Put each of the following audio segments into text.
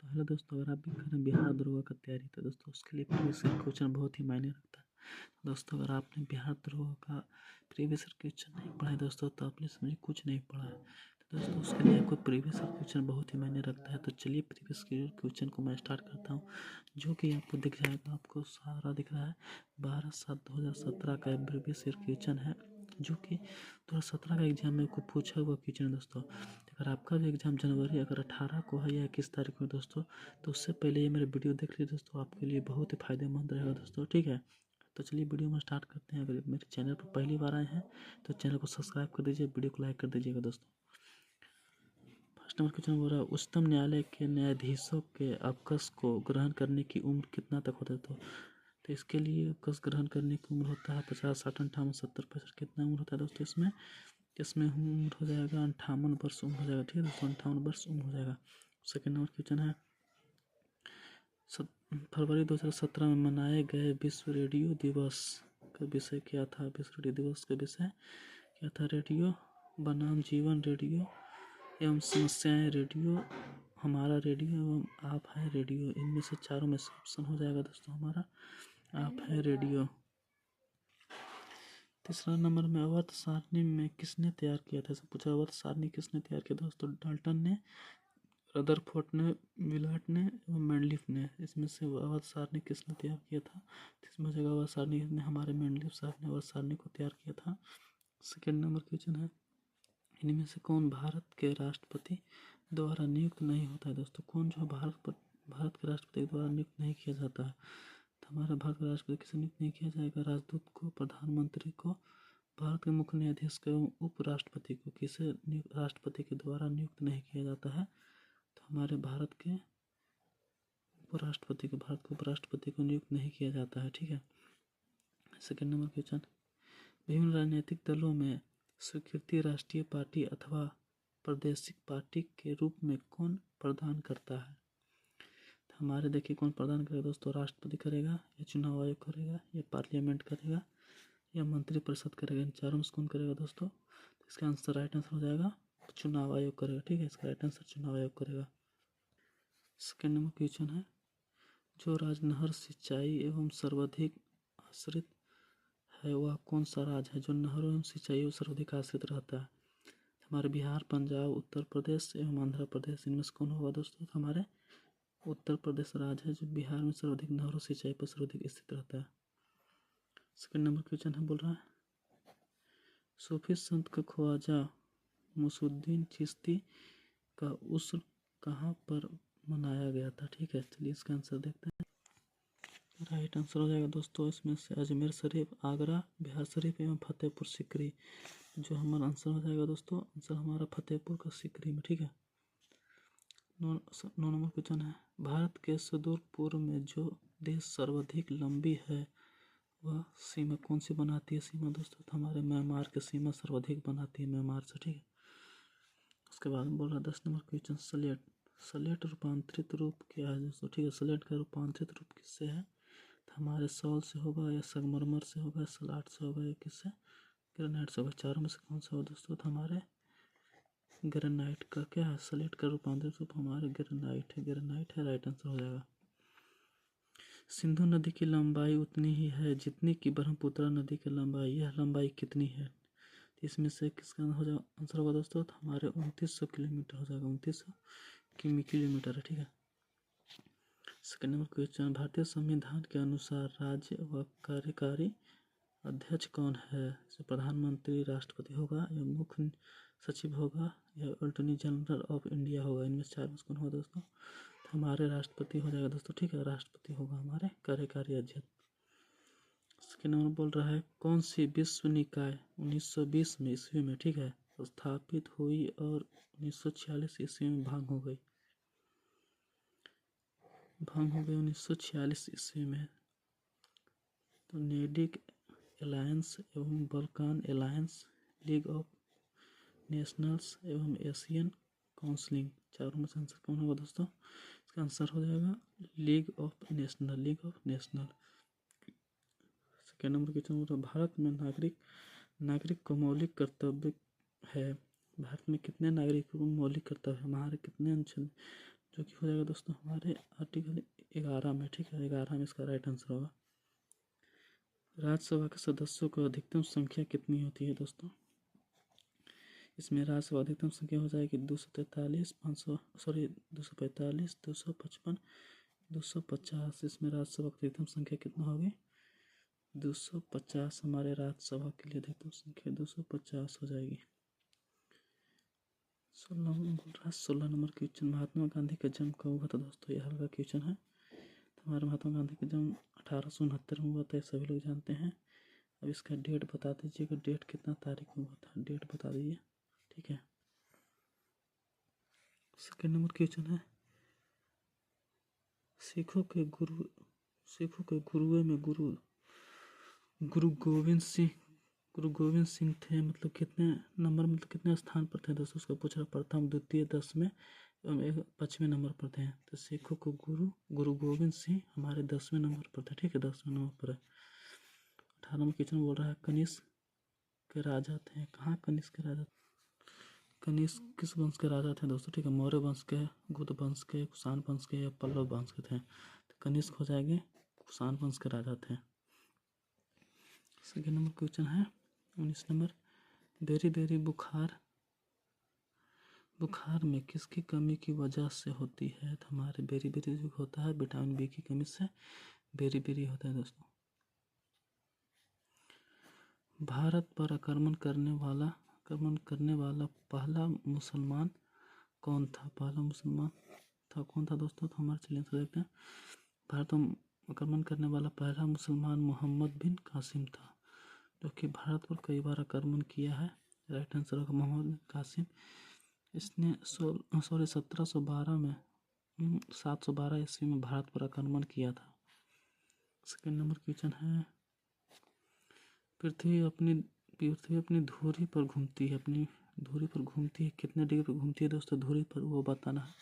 Hello दोस्तों, अगर आप भी कर रहे हैं बिहार दरोगा का तैयारी तो दोस्तों उसके लिए प्रीवियस ईयर क्वेश्चन बहुत ही मायने रखता है। दोस्तों अगर आपने बिहार दरोगा का प्रीवियस ईयर क्वेश्चन नहीं पढ़ा है दोस्तों तो आपने समझिए कुछ नहीं पढ़ा है। तो दोस्तों उसके लिए आपको प्रीवियस ईयर क्वेश्चन बहुत ही मायने रखता है। तो चलिए प्रीवियस ईयर क्वेश्चन को मैं स्टार्ट करता हूँ, जो कि आपको दिख जाएगा। आपको सारा दिख रहा है 12/7/2017 का प्रीवियस ईयर क्वेश्चन है, जो कि 2017 का एग्जाम में को पूछा हुआ क्वेश्चन है दोस्तों। अगर आपका भी एग्ज़ाम जनवरी अगर 18 को है या 21 तारीख को दोस्तों, तो उससे पहले ये मेरे वीडियो देख लीजिए दोस्तों, आपके लिए बहुत ही फायदेमंद रहेगा दोस्तों। ठीक है, तो चलिए वीडियो में स्टार्ट करते हैं। अगर मेरे चैनल पर पहली बार आए हैं तो चैनल को सब्सक्राइब कर दीजिए, वीडियो को लाइक कर दीजिएगा दोस्तों। फर्स्ट नंबर क्वेश्चन बोल रहा है, उच्चतम न्यायालय के न्यायाधीशों के अवकाश को ग्रहण करने की उम्र कितना तक होता है? तो इसके लिए अवकाश ग्रहण करने की उम्र होता है 50, 60, 58, 70, 65। कितना उम्र होता है दोस्तों इसमें? उम्र हो जाएगा 58 वर्ष उम्र हो जाएगा। ठीक है दोस्तों, 58 वर्ष उम्र हो जाएगा। सेकेंड नंबर क्वेश्चन है, फरवरी 2017 में मनाए गए विश्व रेडियो दिवस का विषय क्या था? विश्व रेडियो दिवस का विषय क्या था? रेडियो बनाम जीवन रेडियो एवं समस्याएं रेडियो, हमारा रेडियो एवं आप है रेडियो। इनमें से चारों में से ऑप्शन हो जाएगा दोस्तों हमारा आप है रेडियो। तीसरा नंबर में अवर्त सारणी में किसने तैयार किया था? पूछा अवर्त सारणी किसने तैयार किया दोस्तों? डाल्टन ने, रदरफोर्ड ने, विलाट ने एवं मैंडलिफ ने। इसमें से अवर्त सारणी किसने तैयार किया था? इसमें हो जाएगा अवर्त सारणी ने, हमारे मैंडलिफ साहब ने अवर्त सारणी को तैयार किया था। सेकेंड नंबर क्वेश्चन है, इनमें से कौन भारत के राष्ट्रपति द्वारा नियुक्त नहीं होता है दोस्तों? कौन जो भारत के राष्ट्रपति द्वारा नियुक्त नहीं किया जाता है? तो हमारा भारत का राष्ट्रपति किसे नियुक्त नहीं किया जाएगा? राजदूत को, प्रधानमंत्री को, भारत के मुख्य न्यायाधीश को एवं उपराष्ट्रपति को किसे राष्ट्रपति के द्वारा नियुक्त नहीं किया जाता है? तो हमारे भारत के उपराष्ट्रपति को नियुक्त नहीं किया जाता है। ठीक है, सेकेंड नंबर क्वेश्चन, विभिन्न राजनीतिक दलों में स्वीकृति राष्ट्रीय पार्टी अथवा प्रादेशिक पार्टी के रूप में कौन प्रदान करता है? तो हमारे देखिए कौन प्रदान करेगा दोस्तों? राष्ट्रपति करेगा, या चुनाव आयोग करेगा, या पार्लियामेंट करेगा, या मंत्रिपरिषद करेगा। इन चारों में से कौन करेगा दोस्तों? तो इसका आंसर राइट आंसर हो जाएगा चुनाव आयोग करेगा। ठीक है, इसका राइट आंसर चुनाव आयोग करेगा। सेकेंड नंबर क्वेश्चन है, जो राजनहर सिंचाई एवं सर्वाधिक आश्रित है वह कौन सा राज्य है? जो नहरों एवं सिंचाई एवं सर्वाधिक आश्रित रहता है हमारे बिहार, पंजाब, उत्तर प्रदेश एवं आंध्र प्रदेश। इनमें से कौन होगा दोस्तों? तो हमारे उत्तर प्रदेश राज्य है, जो बिहार में सर्वाधिक नहरों सिंचाई पर सर्वाधिक स्थित रहता है। सेकेंड नंबर क्वेश्चन है, बोल रहा है सूफी संत का ख्वाजा मुसुद्दीन चिश्ती का उर्स कहाँ पर मनाया गया था? ठीक है, चलिए इसका आंसर देखते हैं। राइट आंसर हो जाएगा दोस्तों इसमें से अजमेर शरीफ, आगरा, बिहार शरीफ एवं फतेहपुर सीकरी। जो हमारा आंसर हो जाएगा दोस्तों, आंसर हमारा फतेहपुर का सीकरी में। ठीक है, 9 नंबर क्वेश्चन है, भारत के सुदूर पूर्व में जो देश सर्वाधिक लंबी है वह सीमा कौन सी बनाती है? सीमा दोस्तों, तो हमारे म्यांमार की सीमा सर्वाधिक बनाती है म्यांमार से। ठीक है, उसके बाद बोल रहा 10 नंबर क्वेश्चन, सलेट रूपांतरित रूप क्या है दोस्तों? ठीक है, सलेट का रूपांतरित रूप किससे है? तो हमारे सॉल से होगा, या संगमरमर से होगा, सलाट से होगा, या किससे? ग्रेनाइट से होगा। चारों में से कौन सा होगा दोस्तों? तो हमारे ग्रेनाइट का क्या है? सलेट का रूपांतरित रूप हमारे ग्रेनाइट है। राइट आंसर हो जाएगा। सिंधु नदी की लंबाई उतनी ही है जितनी कि ब्रह्मपुत्र नदी की लंबाई, यह लंबाई कितनी है? इसमें से किसका हो जाएगा आंसर होगा दोस्तों? तो हमारे 2900 किलोमीटर हो जाएगा, 2900 किलोमीटर है। ठीक है, सेकेंड नंबर क्वेश्चन, भारतीय संविधान के अनुसार राज्य व कार्यकारी अध्यक्ष कौन है? जैसे प्रधानमंत्री, राष्ट्रपति होगा, या मुख्य सचिव होगा, या अटॉर्नी जनरल ऑफ इंडिया होगा। इनमें से चार में कौन होगा दोस्तों? तो हमारे राष्ट्रपति हो जाएगा दोस्तों। ठीक है, राष्ट्रपति होगा हमारे कार्यकारी अध्यक्ष। सेकेंड नंबर बोल रहा है, कौन सी विश्व निकाय 1920 में ईस्वी में, ठीक है, स्थापित हुई और 1946 ईस्वी में भंग हो गई? 1946 ईस्वी में। तो नेडिक अलायंस एवं Balkan alliance, league of nationals एवं एशियन काउंसिलिंग। चारों में से आंसर कौन होगा दोस्तों? इसका आंसर हो जाएगा league of national. Second number question, Bharat में नागरिक को मौलिक कर्तव्य है। भारत में कितने नागरिकों को मौलिक कर्तव्य है? हमारे कितने जो कि हो जाएगा दोस्तों हमारे आर्टिकल 11 में, ठीक है। 11 में इसका राइट आंसर होगा। राज्यसभा के सदस्यों की अधिकतम संख्या कितनी होती है दोस्तों? इसमें राज्यसभा अधिकतम संख्या हो जाएगी 243, 245, 255, 250। इसमें राज्यसभा की अधिकतम संख्या कितना होगी? 250 हमारे राज्यसभा के लिए अधिकतम संख्या 250 हो जाएगी। 16 नंबर क्वेश्चन, महात्मा गांधी का जन्म कब हुआ था दोस्तों? यह हल्का क्वेश्चन है। तो हमारे महात्मा गांधी का जन्म 1869 में हुआ था, सभी लोग जानते हैं। अब इसका डेट बता दीजिएगा, डेट कितना तारीख में हुआ था, डेट बता दीजिए, ठीक है। सेकेंड नंबर क्वेश्चन है, सिखों के गुरुओं में गुरु गोविंद सिंह थे, मतलब कितने नंबर, मतलब कितने स्थान पर थे दोस्तों? उसका पूछ रहा, प्रथम, द्वितीय, 10वें एवं 5वें नंबर पर थे। तो सिखों को गुरु गोविंद सिंह हमारे 10वें नंबर पर थे, ठीक है, 10वें नंबर पर है। 18वां क्वेश्चन बोल रहा है, कनिष्क के राजा थे, कहाँ कनिष्क के राजा? कनिष्क किस वंश के राजा थे दोस्तों? ठीक है, मौर्य वंश के, गुप्त वंश के, कुषाण वंश के या पल्लव वंश के थे? तो कनिष्क हो जाएंगे, कुषाण वंश के राजा थे। सेकेंड नंबर क्वेश्चन है 19 नंबर, बेरी बेरी बुखार में किसकी कमी की वजह से होती है? तो हमारे बेरी बेरी जो होता है विटामिन बी की कमी से बेरी बेरी होता है दोस्तों। भारत पर आक्रमण करने वाला पहला मुसलमान कौन था? पहला मुसलमान था कौन था दोस्तों? तो हमारे चलिए आंसर देखते हैं। भारत पर आक्रमण करने वाला पहला मुसलमान मोहम्मद बिन कासिम था, जो कि भारत पर कई बार आक्रमण किया है। राइट आंसर होगा मोहम्मद बिन कासिम। इसने 1712 में 712 ईस्वी में भारत पर आक्रमण किया था। सेकेंड नंबर क्वेश्चन है, पृथ्वी अपनी धुरी पर घूमती है, कितने डिग्री पर घूमती है दोस्तों? धुरी पर वो बताना है।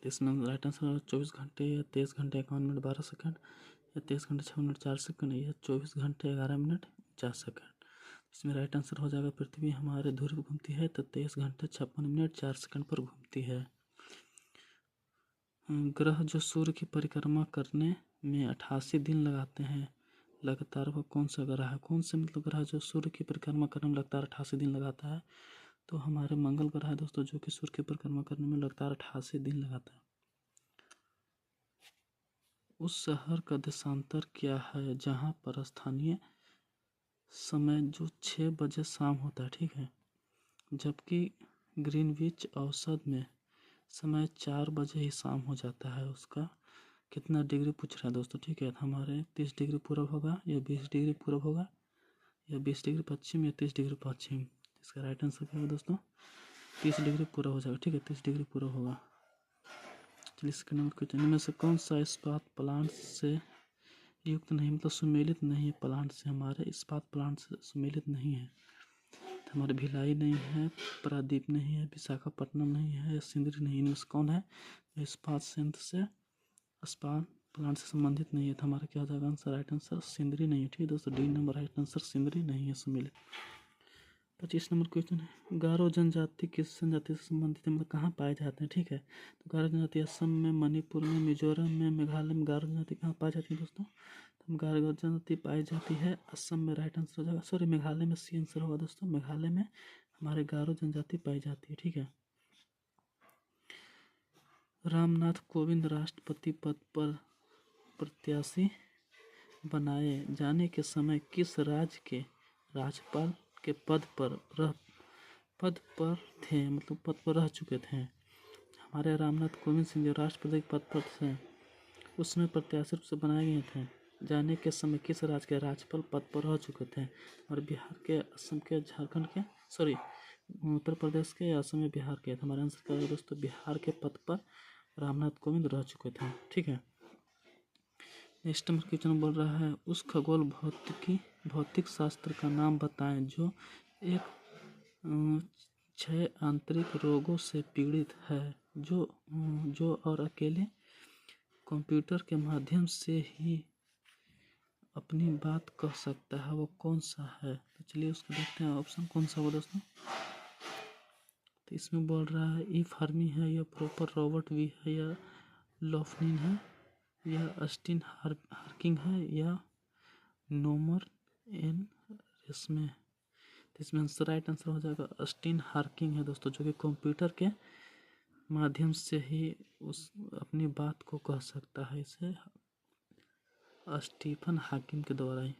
इस नंबर राइट आंसर 24 घंटे या 23 घंटे 51 मिनट 12 सेकंड या 23 घंटे 6 मिनट 4 सेकंड या 24 घंटे 11 मिनट 4 सेकंड। इसमें राइट आंसर हो जाएगा, पृथ्वी हमारे धुरी पर घूमती है तो 23 घंटे 56 मिनट 4 सेकंड पर घूमती है। ग्रह जो सूर्य की परिक्रमा करने में 88 दिन लगाते हैं लगातार, वो कौन सा ग्रह है? कौन से मतलब ग्रह जो सूर्य की परिक्रमा करने में लगातार 88 दिन लगाता है? तो हमारे मंगल ग्रह है दोस्तों, जो कि सूर्य की परिक्रमा करने में लगातार 88 दिन लगाता है। उस शहर का देशांतर क्या है जहाँ पर स्थानीय समय जो 6 बजे शाम होता है, ठीक है, जबकि ग्रीनविच औसत में समय 4 बजे ही शाम हो जाता है? उसका कितना डिग्री पूछ रहा है दोस्तों? ठीक है, तो हमारे 30 डिग्री पूरब होगा या 20 डिग्री पूरब होगा या 20 डिग्री पश्चिम या 30 डिग्री पश्चिम? इसका राइट आंसर क्या होगा दोस्तों? 30 डिग्री पूरब हो जाएगा, ठीक है, 30 डिग्री पूरब होगा। चलिए सेकंड नंबर क्वेश्चन में से कौन सा इस्पात प्लांट से युक्त नहीं, मतलब सुमेलित नहीं है प्लांट से? हमारे इस्पात प्लांट से सुमेलित नहीं है, तो हमारे भिलाई नहीं है, प्रादीप नहीं है, विशाखापट्टनम नहीं है, सिंदरी नहीं, इनमें से कौन है इस्पात संयंत्र से इस्पात प्लांट से संबंधित नहीं है? तो हमारा क्या हो जाएगा आंसर? राइट आंसर सिंदरी नहीं है, ठीक है दोस्तों, D number right answer Sindri नहीं है सुमेलित। 25 नंबर क्वेश्चन है, गारो जनजाति किस जनजाति से संबंधित है, मतलब कहाँ पाए जाते हैं? ठीक है, तो गारो जनजाति असम में, मणिपुर में, मिजोरम में, मेघालय में गारो जनजाति कहाँ पाई जाती है दोस्तों? तो गारो जनजाति पाई जाती है असम में, राइट आंसर हो जाएगा, सॉरी मेघालय में सी आंसर होगा दोस्तों, मेघालय में हमारे गारो जनजाति पाई जाती है, ठीक है। रामनाथ कोविंद राष्ट्रपति पद पर प्रत्याशी बनाए जाने के समय किस राज्य के राज्यपाल के पद पर थे, मतलब पद पर रह चुके थे? हमारे रामनाथ कोविंद सिंह जो राष्ट्रपति के पद पर थे उस समय प्रत्याशी रूप से बनाए गए थे, जाने के समय किस राज्य के राज्यपाल पद पर रह चुके थे? और बिहार के, असम के, झारखंड के, सॉरी उत्तर प्रदेश के, असम में, बिहार के। तो हमारा आंसर क्या होगा दोस्तों? बिहार के पद पर रामनाथ कोविंद रह चुके थे, ठीक है। नेक्स्ट नंबर क्वेश्चन बोल रहा है, उस खगोल भौतिक शास्त्र का नाम बताएं जो एक 6 आंतरिक रोगों से पीड़ित है, जो और अकेले कंप्यूटर के माध्यम से ही अपनी बात कह सकता है, वो कौन सा है? तो चलिए उसको देखते हैं, ऑप्शन कौन सा होगा दोस्तों? तो इसमें बोल रहा है ई फार्मी है या प्रॉपर रॉबर्ट वी है या लॉफनिन है या अस्टिन हार्किंग है या नोमर एन रेस्मे। तो इसमें आंसर राइट आंसर हो जाएगा अस्टिन हार्किंग है दोस्तों, जो कि कंप्यूटर के माध्यम से ही उस अपनी बात को कह सकता है, इसे स्टीफन हॉकिंग के द्वारा ही।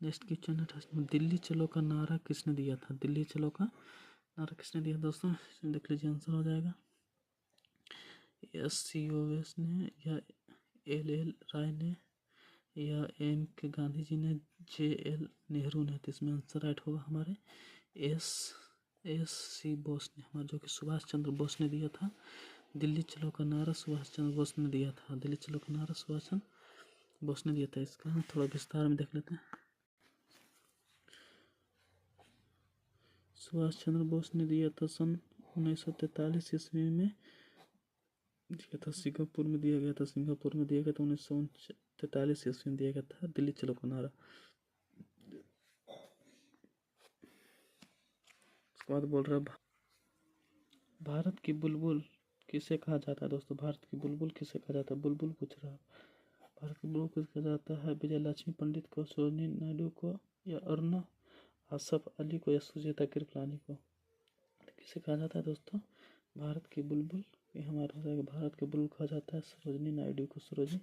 नेक्स्ट क्वेश्चन है दिल्ली चलो का नारा किसने दिया था? दिल्ली चलो का नारा किसने दिया दोस्तों? देख लीजिए आंसर हो जाएगा SC ओवेस ने या LL राय ने या MK गांधी जी ने, JL नेहरू ने। तो इसमें आंसर राइट होगा हमारे SC बोस ने, हमारे जो कि सुभाष चंद्र बोस ने दिया था। दिल्ली चलो का नारा सुभाष चंद्र बोस ने दिया था। दिल्ली चलो का नारा सुभाष चंद्र बोस ने दिया था। इसका हम थोड़ा विस्तार में देख लेते हैं। सुभाष चंद्र बोस ने दिया था सन 1943 ईस्वी में दिया था, सिंगापुर में दिया गया था। सिंगापुर में दिया गया था 1943 ईस्वी में दिया गया था दिल्ली चलो का नारा। उसके बाद बोल रहा है भारत की बुलबुल किसे कहा जाता है दोस्तों? भारत की बुलबुल किसे कहा जाता है? बुलबुल पूछ रहा है। भारत की बुलबुल किसे कहा जाता है? विजय लक्ष्मी पंडित को, सरोजिनी नायडू को या अरुणा आसफ अली को या सुचेता कृपलानी को? किसे कहा जाता है दोस्तों भारत की बुलबुल? ये हमारा हो जाएगा भारत की बुलबुल कहा जाता है सरोजिनी नायडू को। सरोजिनी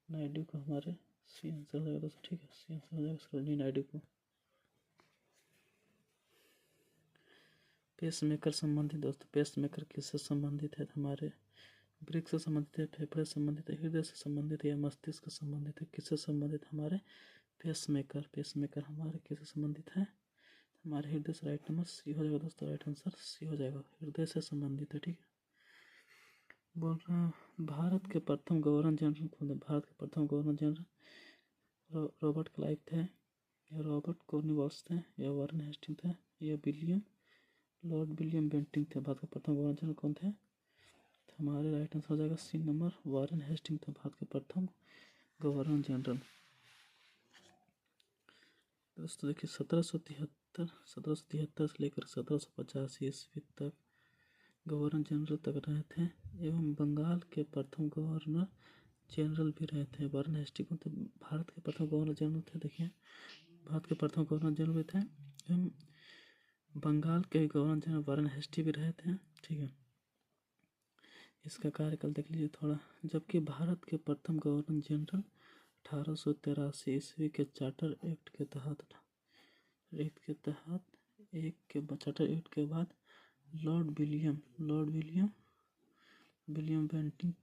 नायडू को हमारे सी आंसर हो जाएगा दोस्तों, ठीक है, सी आंसर हो जाएगा सरोजिनी नायडू को। पेस मेकर संबंधित दोस्तों, पेस मेकर किससे संबंधित है? हमारे वृक्क से संबंधित है, फेफड़े से संबंधित है, हृदय से संबंधित है या मस्तिष्क से संबंधित है? किससे संबंधित? हमारे पेस मेकर हमारे किससे संबंधित है? हमारे हृदय से। राइट नंबर सी हो जाएगा दोस्तों, राइट आंसर सी हो जाएगा, हृदय से संबंधित है, ठीक है। बोल रहा हूँ भारत के प्रथम गवर्नर जनरल कौन थे? भारत के प्रथम गवर्नर जनरल रॉबर्ट क्लाइव थे या रॉबर्ट कॉर्नवालिस थे या वारन हेस्टिंग थे या लॉर्ड विलियम बेंटिंक थे? भारत के प्रथम गवर्नर जनरल कौन थे? तो हमारे राइट आंसर हो जाएगा सी नंबर, वारन हेस्टिंग थे भारत के प्रथम गवर्नर जनरल। दोस्तों देखिए 1773 से लेकर 1785 ईस्वी तक गवर्नर जनरल तक रहे थे एवं बंगाल के प्रथम गवर्नर जनरल भी रहे थे। वारन हेस्टिंग तो भारत के प्रथम गवर्नर जनरल थे। देखिए भारत के प्रथम गवर्नर जनरल भी थे एवं बंगाल के गवर्नर जनरल वारन हेस्टिंग भी रहे थे, ठीक है। इसका कार्यकाल देख लीजिए थोड़ा। जबकि भारत के प्रथम गवर्नर जनरल 1883 ईस्वी के चार्टर एक्ट के तहत चार्टर एक्ट के बाद लॉर्ड विलियम बेंटिंक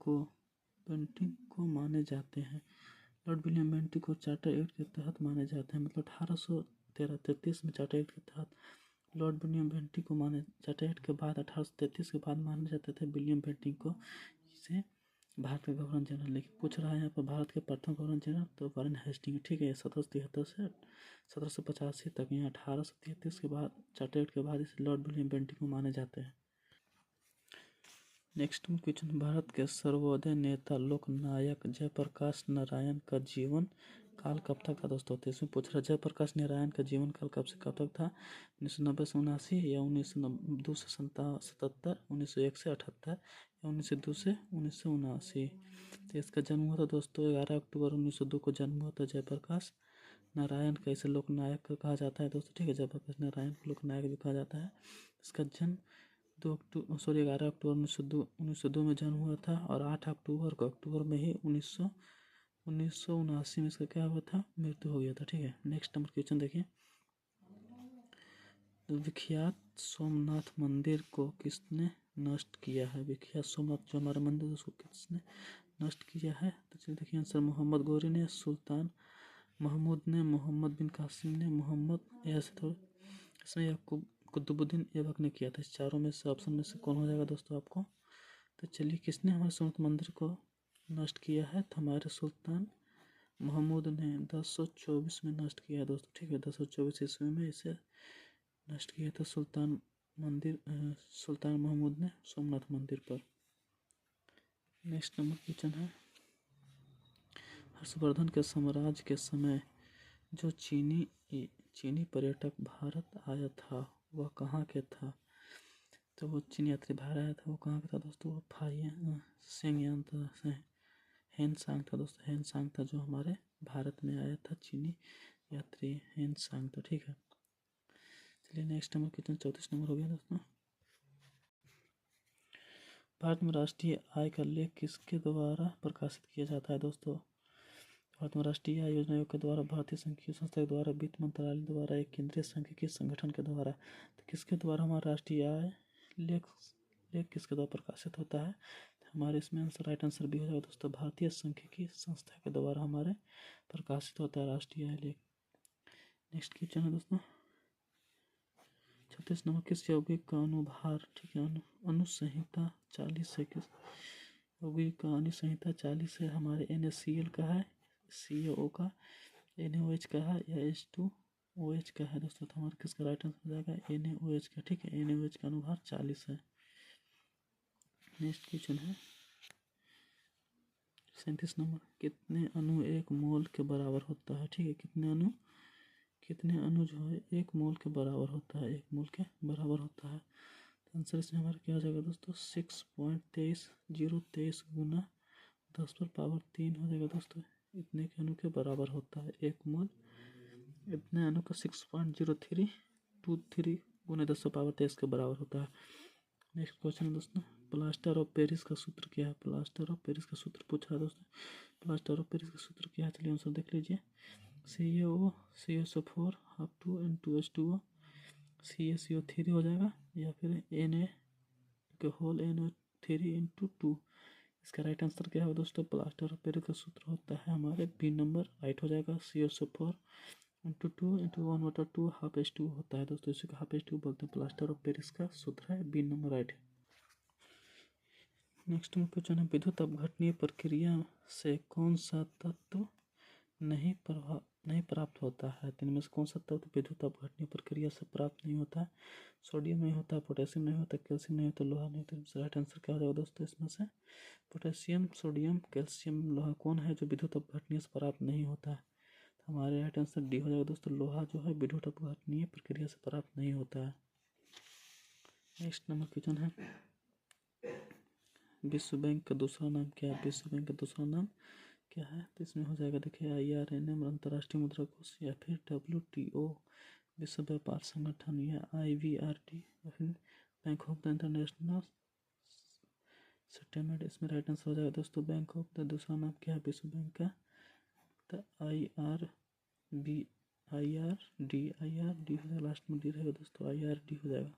को माने जाते हैं। लॉर्ड विलियम बेंटिंक को चार्टर एक्ट के तहत माने जाते हैं, मतलब 1833 में चार्टर एक्ट के तहत लॉर्ड विलियम बेंटिंक को माने। चार्टर एक्ट के बाद 1833 के बाद माने जाते थे विलियम बेंटिंक को, जिसे भारत के गवर्नर जनरल। लेकिन पूछ रहा है यहाँ पर भारत के प्रथम गवर्नर जनरल तो वारन हेस्टिंग, ठीक है। 1773 से 1785 तक, यहाँ 1833 के बाद चार्टर एक्ट के बाद इसे लॉर्ड विलियम बेंटिंक को माने जाते हैं। नेक्स्ट क्वेश्चन, भारत के सर्वोदय नेता लोकनायक जयप्रकाश नारायण का जीवन काल कब तक था दोस्तों? तो इसमें पूछ रहा है जयप्रकाश नारायण का जीवन काल कब से कब तक था? 1990 से 79 या 1902 से 77, 1901 से 78 या 1902 से 1979। तो इसका जन्म हुआ था दोस्तों 11 अक्टूबर 1902 को जन्म हुआ था जयप्रकाश नारायण का। इसे लोकनायक कहा जाता है दोस्तों, ठीक है। जयप्रकाश नारायण को लोकनायक भी कहा जाता है। इसका जन्म 11 अक्टूबर 1902 में जन्म हुआ था और 8 अक्टूबर में ही 1979 में इसका क्या हुआ था? मृत्यु हो गया था, ठीक है। नेक्स्ट नंबर क्वेश्चन देखिए, विख्यात सोमनाथ मंदिर को किसने नष्ट किया है? विख्यात सोमनाथ जो हमारा मंदिर है उसको किसने नष्ट किया है? तो चलिए देखिए आंसर मोहम्मद गौरी ने, सुल्तान महमूद ने, मोहम्मद बिन कासिम ने, मोहम्मद इसमें याकूब कुतुबुद्दीन ऐबक ने किया था। इस चारों में से ऑप्शन में से कौन हो जाएगा दोस्तों आपको? तो चलिए किसने हमारे सोमनाथ मंदिर को नष्ट किया है? तो हमारे सुल्तान महमूद ने 1024 में नष्ट किया दोस्तों, ठीक है। 1024 ईस्वी में इसे नष्ट किया था सुल्तान महमूद ने सोमनाथ मंदिर पर। नेक्स्ट नंबर क्वेश्चन है, हर्षवर्धन के साम्राज्य के समय जो चीनी पर्यटक भारत आया था वह कहाँ के था? तो वो चीन यात्री बाहर आया था, वो कहाँ का था दोस्तों? वो सेंगयान था, हेनसांग था दोस्तों, हेनसांग था जो हमारे भारत में आया था, चीनी यात्री हेनसांग था। ठीक है, चलिए नेक्स्ट नंबर कितना, 34 नंबर हो गया दोस्तों। भारत में राष्ट्रीय आय का लेख किसके द्वारा प्रकाशित किया जाता है दोस्तों? भारत में राष्ट्रीय आय योजना आयोग के द्वारा, भारतीय सांख्यिकी संस्था के द्वारा, वित्त मंत्रालय द्वारा, एक केंद्रीय सांख्यिकी संगठन के द्वारा। तो किसके द्वारा हमारा राष्ट्रीय आय लेख लेख किसके द्वारा प्रकाशित होता है? तो हमारे इसमें आंसर, राइट आंसर भी हो जाएगा दोस्तों, भारतीय सांख्यिकी संस्था के द्वारा हमारे प्रकाशित होता है राष्ट्रीय आय लेख। नेक्स्ट क्वेश्चन है दोस्तों 36 नंबर, किस यौगिक का अनुभार, ठीक है, अनुसंहिता 40 है, किस यौगिक का अनुसंहिता 40 है? हमारे NaCl का है, CaO का, NaOH का है, या H2OH का है दोस्तों? तो हमारा किसका राइट आंसर हो जाएगा? NaOH का। ठीक है, NaOH का अनुभार 40 है। नेक्स्ट क्वेश्चन है 37 नंबर, कितने अणु एक मोल के बराबर होता है? ठीक है, कितने अणु जो है एक मोल के बराबर होता है, एक मोल के बराबर होता है? तो आंसर इसमें हमारा क्या हो जाएगा दोस्तों? 6.23023 गुना 10⁻³ हो जाएगा दोस्तों। इतने के अणु के बराबर होता है एक मोल, इतने अणु का 6.0323 गुना 10⁻23 के बराबर होता है। नेक्स्ट क्वेश्चन है दोस्तों, प्लास्टर ऑफ पेरिस का सूत्र क्या है? प्लास्टर ऑफ पेरिस का सूत्र पूछ रहा है दोस्तों, प्लास्टर ऑफ पेरिस का सूत्र क्या है? चलिए आंसर देख लीजिए, CaO CSO4 half 2 N2H2O, CaCO3 हो जाएगा, या फिर Na के होल NO3 × 2। इसका राइट आंसर क्या है दोस्तों? प्लास्टर ऑफ पेरिस का सूत्र होता है हमारे बी नंबर, राइट हो जाएगा, CSO4 × 2 × 1/2 हाफ H2 होता है दोस्तों, इसी को हाफ H2 बोलते हैं। प्लास्टर ऑफ पेरिस का सूत्र है बी नंबर, राइट है। नेक्स्ट में क्वेश्चन है, विद्युत अपघटनीय प्रक्रिया से कौन सा तत्व नहीं प्राप्त होता है? तो इनमें से कौन सा तत्व विद्युत अपघटनीय प्रक्रिया से प्राप्त नहीं होता है? सोडियम नहीं होता, पोटेशियम नहीं होता, कैल्शियम नहीं होता, लोहा नहीं होता। राइट आंसर क्या हो जाएगा दोस्तों इसमें से? पोटेशियम, सोडियम, कैल्शियम, लोहा कौन है जो विद्युत अपघटनीय से प्राप्त नहीं होता है? तो हमारे राइट आंसर डी हो जाएगा दोस्तों, लोहा जो है विद्युत अपघटनीय प्रक्रिया से प्राप्त नहीं होता है। नेक्स्ट नंबर क्वेश्चन है, विश्व बैंक का दूसरा नाम क्या है? विश्व बैंक का दूसरा नाम क्या है? तो इसमें हो जाएगा, देखिए, IRNM अंतर्राष्ट्रीय मुद्रा कोष, या फिर WTO विश्व व्यापार संगठन, या IVRT, या फिर bank of the international settlement. इसमें राइट आंसर हो जाएगा दोस्तों बैंक ऑफ द, दूसरा नाम क्या है विश्व बैंक का? तो IRD हो जाएगा, लास्ट में डी रहेगा दोस्तों, IRD हो जाएगा।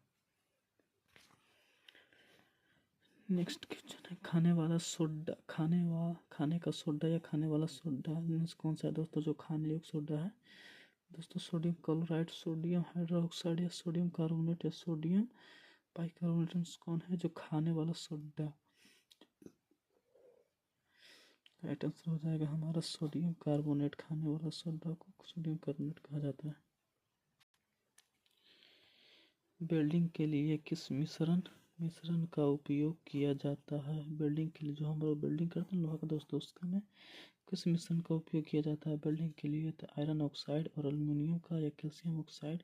नेक्स्ट क्वेश्चन है, खाने वाला सोडा, खाने का सोडा या खाने वाला सोडा मीन्स कौन सा है दोस्तों? जो खाने योग्य सोडा है दोस्तों, सोडियम क्लोराइड, सोडियम हाइड्रोक्साइड, या सोडियम कार्बोनेट, या सोडियम बाइकार्बोनेट कौन है जो खाने वाला सोडा? राइट आंसर हो जाएगा हमारा सोडियम कार्बोनेट, खाने वाला सोडा को सोडियम कार्बोनेट कहा जाता है। वेल्डिंग के लिए किस मिश्रण का उपयोग किया जाता है? वेल्डिंग के लिए, जो हम लोग वेल्डिंग करते हैं लोहा का दोस्तों, उसका में किस मिश्रण का उपयोग किया जाता है वेल्डिंग के लिए? तो आयरन ऑक्साइड और एल्युमिनियम का, या कैल्शियम ऑक्साइड,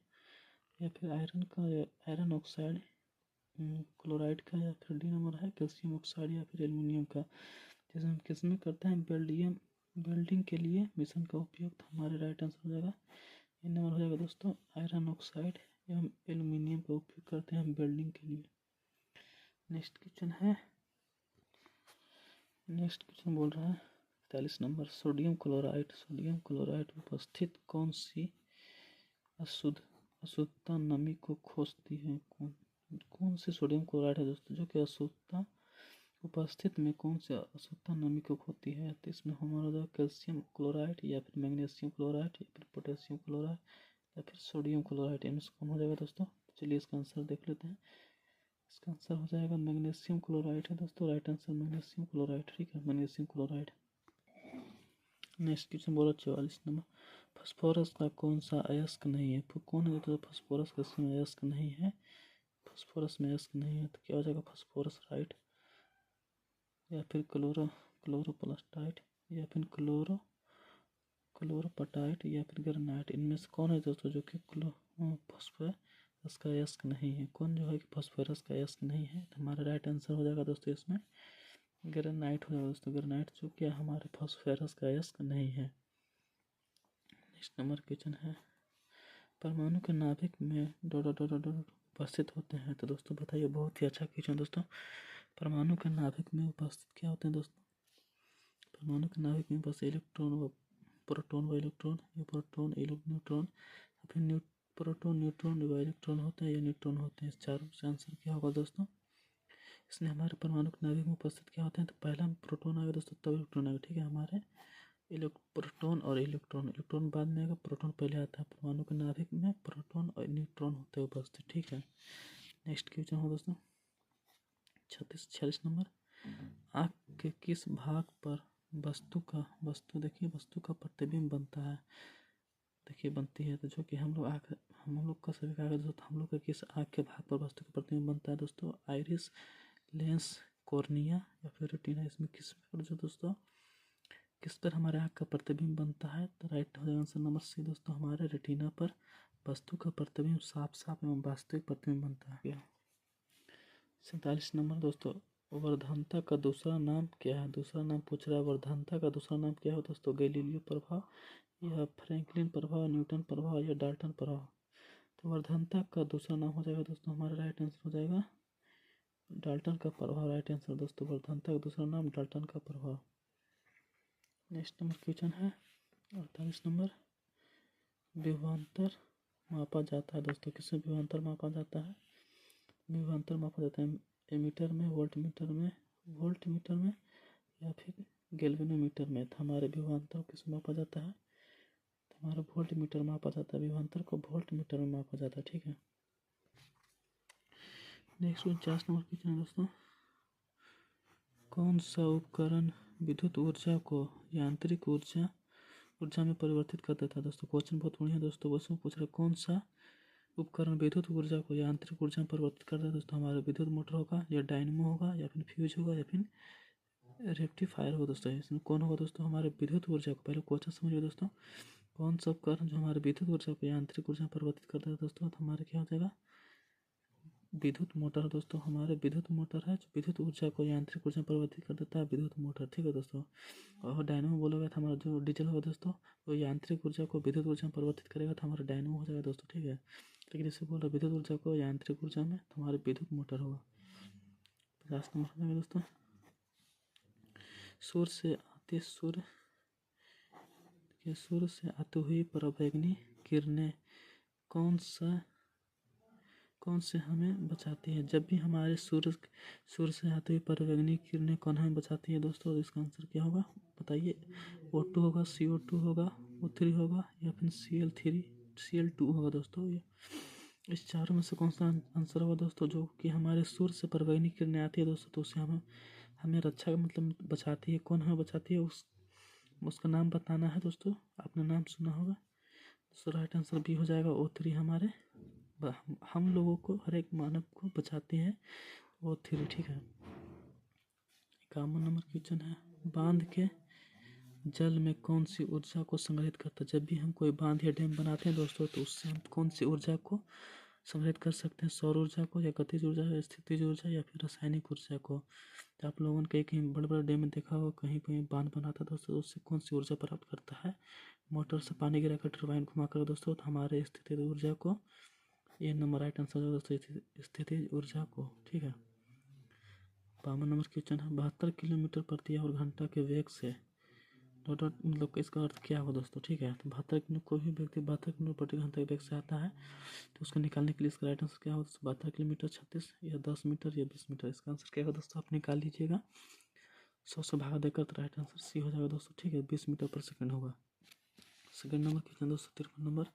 या फिर आयरन का, या आयरन ऑक्साइड क्लोराइड का, या फिर डी नंबर है कैल्शियम ऑक्साइड, या फिर एल्युमिनियम का। जैसे हम किस में करते हैं वेल्डिंग के लिए मिश्रण का उपयोग, तो हमारे राइट आंसर हो जाएगा ये नंबर हो जाएगा दोस्तों, आयरन ऑक्साइड एवं एल्युमिनियम का उपयोग करते हैं हम वेल्डिंग के लिए। नेक्स्ट क्वेश्चन बोल रहा है 43 नंबर, सोडियम क्लोराइड उपस्थित कौन सी अशुद्धता नमी को खोजती है? कौन सी सोडियम क्लोराइड है दोस्तों जो कि अशुद्धता उपस्थित में कौन सी अशुद्धता नमी को खोती है? तो इसमें हमारा कैल्शियम क्लोराइड, या फिर मैग्नीशियम क्लोराइड, या फिर पोटेशियम क्लोराइड, या फिर सोडियम क्लोराइड, इनमें से कौन हो जाएगा दोस्तों? चलिए इसका आंसर देख लेते हैं। इसका आंसर हो जाएगा मैग्नीशियम क्लोराइड है दोस्तों, राइट आंसर मैग्नीशियम क्लोराइड। ठीक है, मैग्नीशियम क्लोराइड। नेक्स्ट क्वेश्चन बोला 44 नंबर, फास्फोरस का कौन सा अयस्क नहीं है? कौन है तो फास्फोरस का इसमें अयस्क नहीं है, फास्फोरस में अयस्क नहीं है, तो क्या हो जाएगा? फास्फोरस, राइट, या फिर क्लोरोप्लास्टाइट, या फिर क्लोरोपटाइट, या फिर ग्रेनाइट। इनमें से कौन है दोस्तों जो कि का यस्क नहीं है। कौन जो है कि फॉस्फोरस का यस्क नहीं है। तो हमारा राइट आंसर हो जाएगा दोस्तों इसमें ग्रेनाइट हो जाएगा दोस्तों। ग्रेनाइट जो क्या हमारे फॉस्फोरस का यस्क नहीं है। नेक्स्ट नंबर क्वेश्चन है परमाणु के नाभिक में डॉट डॉट डॉट डॉट उपस्थित होते हैं। तो दोस्तों बताइए, बहुत ही अच्छा क्वेश्चन दोस्तों। परमाणु के नाभिक में उपस्थित क्या होते हैं दोस्तों? परमाणु के नाभिक में बस इलेक्ट्रॉन व प्रोटॉन व इलेक्ट्रॉन, या प्रोटॉन न्यूट्रॉन, या फिर प्रोटॉन न्यूट्रॉन व इलेक्ट्रॉन होते हैं, या न्यूट्रॉन होते हैं। इस चारों से आंसर क्या होगा दोस्तों? इसमें हमारे परमाणु के नाभिक में उपस्थित क्या होते हैं? तो पहला प्रोटॉन आएगा दोस्तों, तब इलेक्ट्रॉन आएगा। ठीक है, हमारे प्रोटॉन और इलेक्ट्रॉन बाद में आएगा, प्रोटॉन पहले आता है। परमाणु के नाभिक में प्रोटॉन और न्यूट्रॉन होते हैं उपस्थित। ठीक है, नेक्स्ट क्वेश्चन हो दोस्तों 46 नंबर। आँख के किस भाग पर वस्तु का प्रतिबिंब बनता है? देखिए बनती है, तो जो कि हम लोग का सभी कागज दोस्तों, हम लोग का किस आँख के भाग पर वस्तु का प्रतिबिंब बनता है दोस्तों? आइरिस, लेंस, कॉर्निया या फिर रेटिना। इसमें किस पर जो दोस्तों किस पर हमारे आँख का प्रतिबिंब बनता है? तो राइट हो जाएगा आंसर नंबर सी दोस्तों, हमारे रेटिना पर वस्तु का प्रतिबिंब साफ एवं वास्तविक प्रतिबिंब बनता है। 47 नंबर दोस्तों, वर्धनता का दूसरा नाम क्या है? दूसरा नाम पूछ रहा है, वर्धनता का दूसरा नाम क्या है दोस्तों? गैलीलियो प्रभाव, या फ्रैंकलिन प्रभाव, न्यूटन प्रभाव, या डाल्टन प्रभाव। तो वर्धनता का दूसरा नाम हो जाएगा दोस्तों, हमारा राइट आंसर हो जाएगा डाल्टन का प्रभाव। राइट आंसर दोस्तों, वर्धनता का दूसरा नाम डाल्टन का प्रभाव। नेक्स्ट नंबर क्वेश्चन है 48 नंबर। विभवांतर मापा जाता है दोस्तों, किसमें विभवांतर मापा जाता है? विभवांतर मापा जाता है एमीटर में, वोल्ट मीटर में या फिर गैल्वेनोमीटर में। तो हमारे विभवांतर किसमें मापा जाता है? तो हमारा वोल्ट मीटर मापा जाता है। विभवांतर को वोल्ट मीटर में मापा जाता है। ठीक है, नेक्स्ट 49 नंबर क्वेश्चन है दोस्तों। कौन सा उपकरण विद्युत ऊर्जा को यांत्रिक ऊर्जा में परिवर्तित कर देता है दोस्तों? क्वेश्चन बहुत बढ़िया दोस्तों। क्वेश्चन पूछ रहे कौन सा उपकरण विद्युत ऊर्जा को यांत्रिक ऊर्जा में परिवर्तित करता है दोस्तों? हमारा विद्युत मोटर होगा, या डायनेमो होगा, या फिर फ्यूज होगा, या फिर रेक्टिफायर होगा दोस्तों। इसमें कौन होगा दोस्तों? हमारे विद्युत ऊर्जा को, पहले क्वेश्चन समझिए दोस्तों, कौन सा उपकरण जो हमारे विद्युत ऊर्जा को यांत्रिक ऊर्जा में परिवर्तित करता है दोस्तों? तो हमारे क्या हो जाएगा? विद्युत मोटर दोस्तों। हमारे विद्युत मोटर है जो विद्युत ऊर्जा को यांत्रिक ऊर्जा में परिवर्तित कर देता है, विद्युत मोटर। ठीक है दोस्तों, और डायनेमो बोला गया था हमारा जो डीजल होगा दोस्तों, वो यांत्रिक ऊर्जा को विद्युत ऊर्जा में परिवर्तित करेगा, तो हमारा डायनेमो हो जाएगा दोस्तों। ठीक है, लेकिन इसे बोल रहे विद्युत ऊर्जा को यांत्रिक ऊर्जा में, तो हमारे विद्युत मोटर होगा। 50 नंबर हो जाएगा दोस्तों। सूर्य से आती हुई पराबैंगनी किरणें कौन से हमें बचाती है? जब भी हमारे सूर्य से आती हुई पराबैंगनी किरणें कौन हमें बचाती है दोस्तों? इसका आंसर क्या होगा बताइए? O2 होगा, CO2 होगा, O3 होगा, या फिर Cl2 होगा दोस्तों। ये इस चारों में से कौन सा आंसर होगा दोस्तों? जो कि हमारे सूर्य से पराबैंगनी किरणें आती है दोस्तों, तो उससे हमें रक्षा मतलब बचाती है। कौन हमें बचाती है उसका नाम बताना है दोस्तों। आपने नाम सुना होगा दोस्तों। राइट आंसर बी हो जाएगा, O3 हमारे हम लोगों को, हर एक मानव को बचाते हैं O3। ठीक है, 51 नंबर क्वेश्चन है, बांध के जल में कौन सी ऊर्जा को संग्रहित करता है? जब भी हम कोई बांध या डैम बनाते हैं दोस्तों, तो उससे हम कौन सी ऊर्जा को संग्रहित कर सकते हैं? सौर ऊर्जा को, या गतिज ऊर्जा, या स्थितिज ऊर्जा, या फिर रासायनिक ऊर्जा को। तो आप लोगों ने कहीं बड़े बड़े डैम में देखा होगा, कहीं कहीं बांध बनाता है दोस्तों, उससे कौन सी ऊर्जा प्राप्त करता है? मोटर से पानी गिरा कर, टरबाइन घुमा कर दोस्तों, तो हमारे स्थितिज ऊर्जा को, ये नंबर राइट आंसर है दोस्तों, स्थितिज ऊर्जा को। ठीक है, 52 नंबर क्वेश्चन है, 72 किलोमीटर प्रति आवर घंटा के वेग से डॉट मतलब इसका अर्थ क्या होगा दोस्तों? ठीक है, तो 72 कोई भी व्यक्ति 72 किलोमीटर प्रति घंटा के वेग से आता है, तो उसको निकालने के लिए इसका राइट आंसर क्या होगा? 72 किलोमीटर 36, या 10 मीटर, या 20 मीटर। इसका आंसर क्या होगा दोस्तों? आप निकाल लीजिएगा 100 से भाग देकर, तो राइट आंसर सी हो जाएगा दोस्तों। ठीक है, 20 मीटर पर सेकंड होगा। सेकंड नंबर क्वेश्चन दोस्तों 53 नंबर,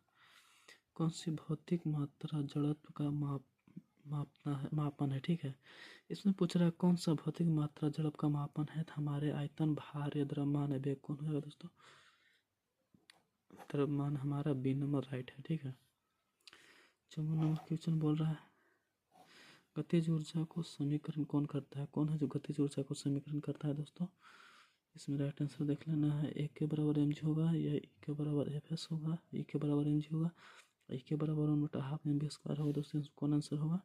कौन सी भौतिक मात्रा जड़त्व का मापन है? ठीक है, इसमें पूछ रहा है कौन सा भौतिक मात्रा जड़त्व का मापन है? तो हमारे आयतन, भार, या द्रव्यमान, है वेग कौन होगा दोस्तों? द्रव्यमान हमारा बी नंबर राइट है। ठीक है, 54 नंबर क्वेश्चन बोल रहा है, गतिज ऊर्जा को समीकरण कौन करता है? कौन है जो गतिज ऊर्जा को समीकरण करता है दोस्तों? इसमें राइट आंसर देख लेना है, ए के बराबर mg होगा, या ई के बराबर Fs होगा, ई के बराबर mg होगा, के बराबर 1/2 mv² होगा दोस्तों। कौन आंसर होगा?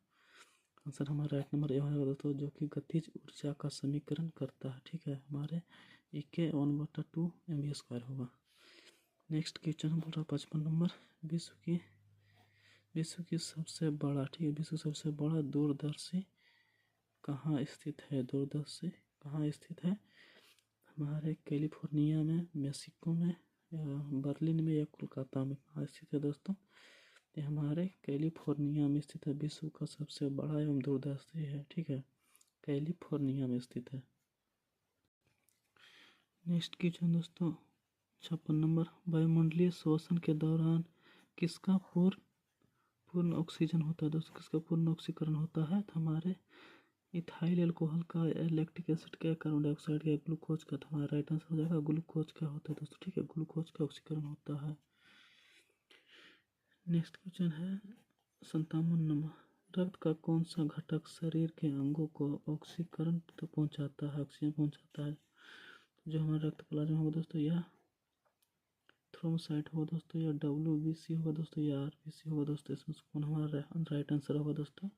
आंसर हमारा राइट नंबर ए होगा दोस्तों, जो कि गतिज ऊर्जा का समीकरण करता है। ठीक है, हमारे के 1/2 mv² होगा। नेक्स्ट क्वेश्चन बोल रहा 55 नंबर, विश्व की सबसे बड़ा, ठीक है, विश्व सबसे बड़ा दूरदर्शी कहाँ स्थित है? दूरदर्शी कहाँ स्थित है? हमारे कैलिफोर्निया में, मेक्सिको में, या बर्लिन में, या कोलकाता में कहाँ स्थित है दोस्तों? ये हमारे कैलिफोर्निया में स्थित है। विश्व का सबसे बड़ा एवं दूरदर्शी है। ठीक है, कैलिफोर्निया में स्थित है। नेक्स्ट क्वेश्चन दोस्तों 56 नंबर, वायुमंडलीय श्वसन के दौरान किसका पूर्ण ऑक्सीजन होता है दोस्तों? किसका पूर्ण ऑक्सीकरण होता है? तो हमारे इथाइल अल्कोहल का, लैक्टिक एसिड का, कार्बन डाइऑक्साइड का, ग्लूकोज का। तो हमारा राइट आंसर हो जाएगा ग्लूकोज का होता है दोस्तों। ठीक है, ग्लूकोज का ऑक्सीकरण होता है। नेक्स्ट क्वेश्चन है 57 नंबर, रक्त का कौन सा घटक शरीर के अंगों को ऑक्सीकरण तो पहुंचाता है, ऑक्सीजन पहुंचाता है? जो हमारा रक्त प्लाज्मा होगा दोस्तों, या थ्रोम्बोसाइट होगा दोस्तों, या WBC होगा दोस्तों, या RBC होगा दोस्तों। इसमें से कौन हमारा राइट आंसर होगा दोस्तों?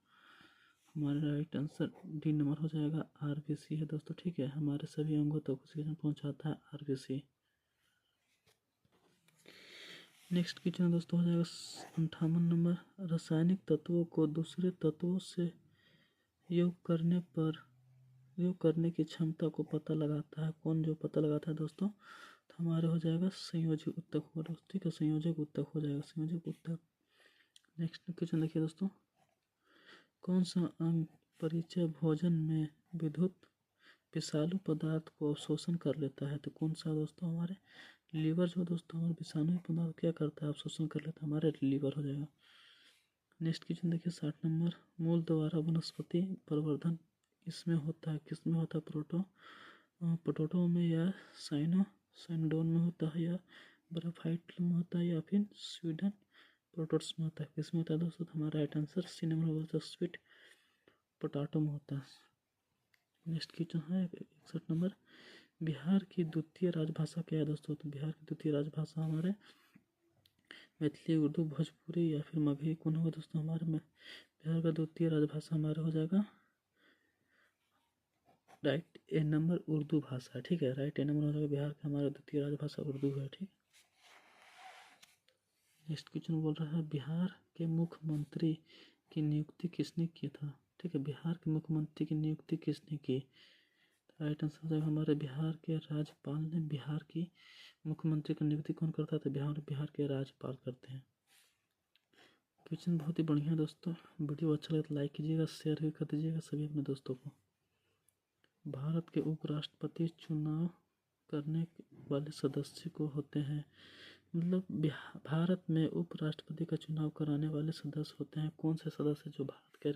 हमारा राइट आंसर डी नंबर हो जाएगा, RBC है दोस्तों। ठीक है, हमारे सभी अंगों तक ऑक्सीजन पहुंचाता है RBC। नेक्स्ट क्वेश्चन दोस्तों हो जाएगा 58 नंबर, रासायनिक तत्वों को दूसरे तत्वों से योग करने की क्षमता को पता लगाता है कौन? जो पता लगाता है दोस्तों, तो हमारे हो जाएगा संयोजक ऊतक होगा दोस्तों। ठीक है, संयोजक ऊतक हो जाएगा, संयोजक ऊतक। नेक्स्ट क्वेश्चन देखिए दोस्तों, कौन सा अंग परिचय भोजन में विद्युत विषालु पदार्थ को अवशोषण कर लेता है? तो कौन सा दोस्तों? हमारे लीवर जो दोस्तों हमारे विषाणु पदार्थ क्या करता है? अवशोषण कर लेता है, हमारे लीवर हो जाएगा। नेक्स्ट क्वेश्चन देखिए 60 नंबर, मूल द्वारा वनस्पति प्रवर्धन इसमें होता है, किस में होता है? पोटैटो में, या साइनोडोन में होता है, या ब्रायोफाइट में होता है, या फिर स्वीडन पोटैटोस में होता है? किस में होता है दोस्तों? हमारा राइट आंसर सी नंबर होता है, स्वीट पोटैटो में होता है। नेक्स्ट क्वेश्चन है 61 नंबर, बिहार की द्वितीय राजभाषा क्या है दोस्तों? तो बिहार की द्वितीय राजभाषा हमारे मैथिली, उर्दू, भोजपुरी, या फिर मगही कौन होगा दोस्तों? हमारे में बिहार का द्वितीय राजभाषा हमारा हो जाएगा राइट ए नंबर उर्दू भाषा है। ठीक है, राइट ए नंबर हो जाएगा, बिहार का हमारा द्वितीय राजभाषा उर्दू है। ठीक, नेक्स्ट क्वेश्चन बोल रहा है, बिहार के मुख्यमंत्री की नियुक्ति किसने किया था? ठीक है, बिहार के मुख्यमंत्री की नियुक्ति किसने की? राइट आंसर हो जाएगा हमारे बिहार के राज्यपाल ने। बिहार की मुख्यमंत्री की नियुक्ति कौन करता है? तो बिहार के राज्यपाल करते हैं। क्वेश्चन बहुत ही बढ़िया है दोस्तों। वीडियो अच्छा लगे तो लाइक कीजिएगा, शेयर भी कर दीजिएगा सभी अपने दोस्तों को। भारत के उपराष्ट्रपति चुनाव करने वाले सदस्य को होते हैं, मतलब भारत में उपराष्ट्रपति का चुनाव कराने वाले सदस्य होते हैं। कौन से सदस्य जो भारत के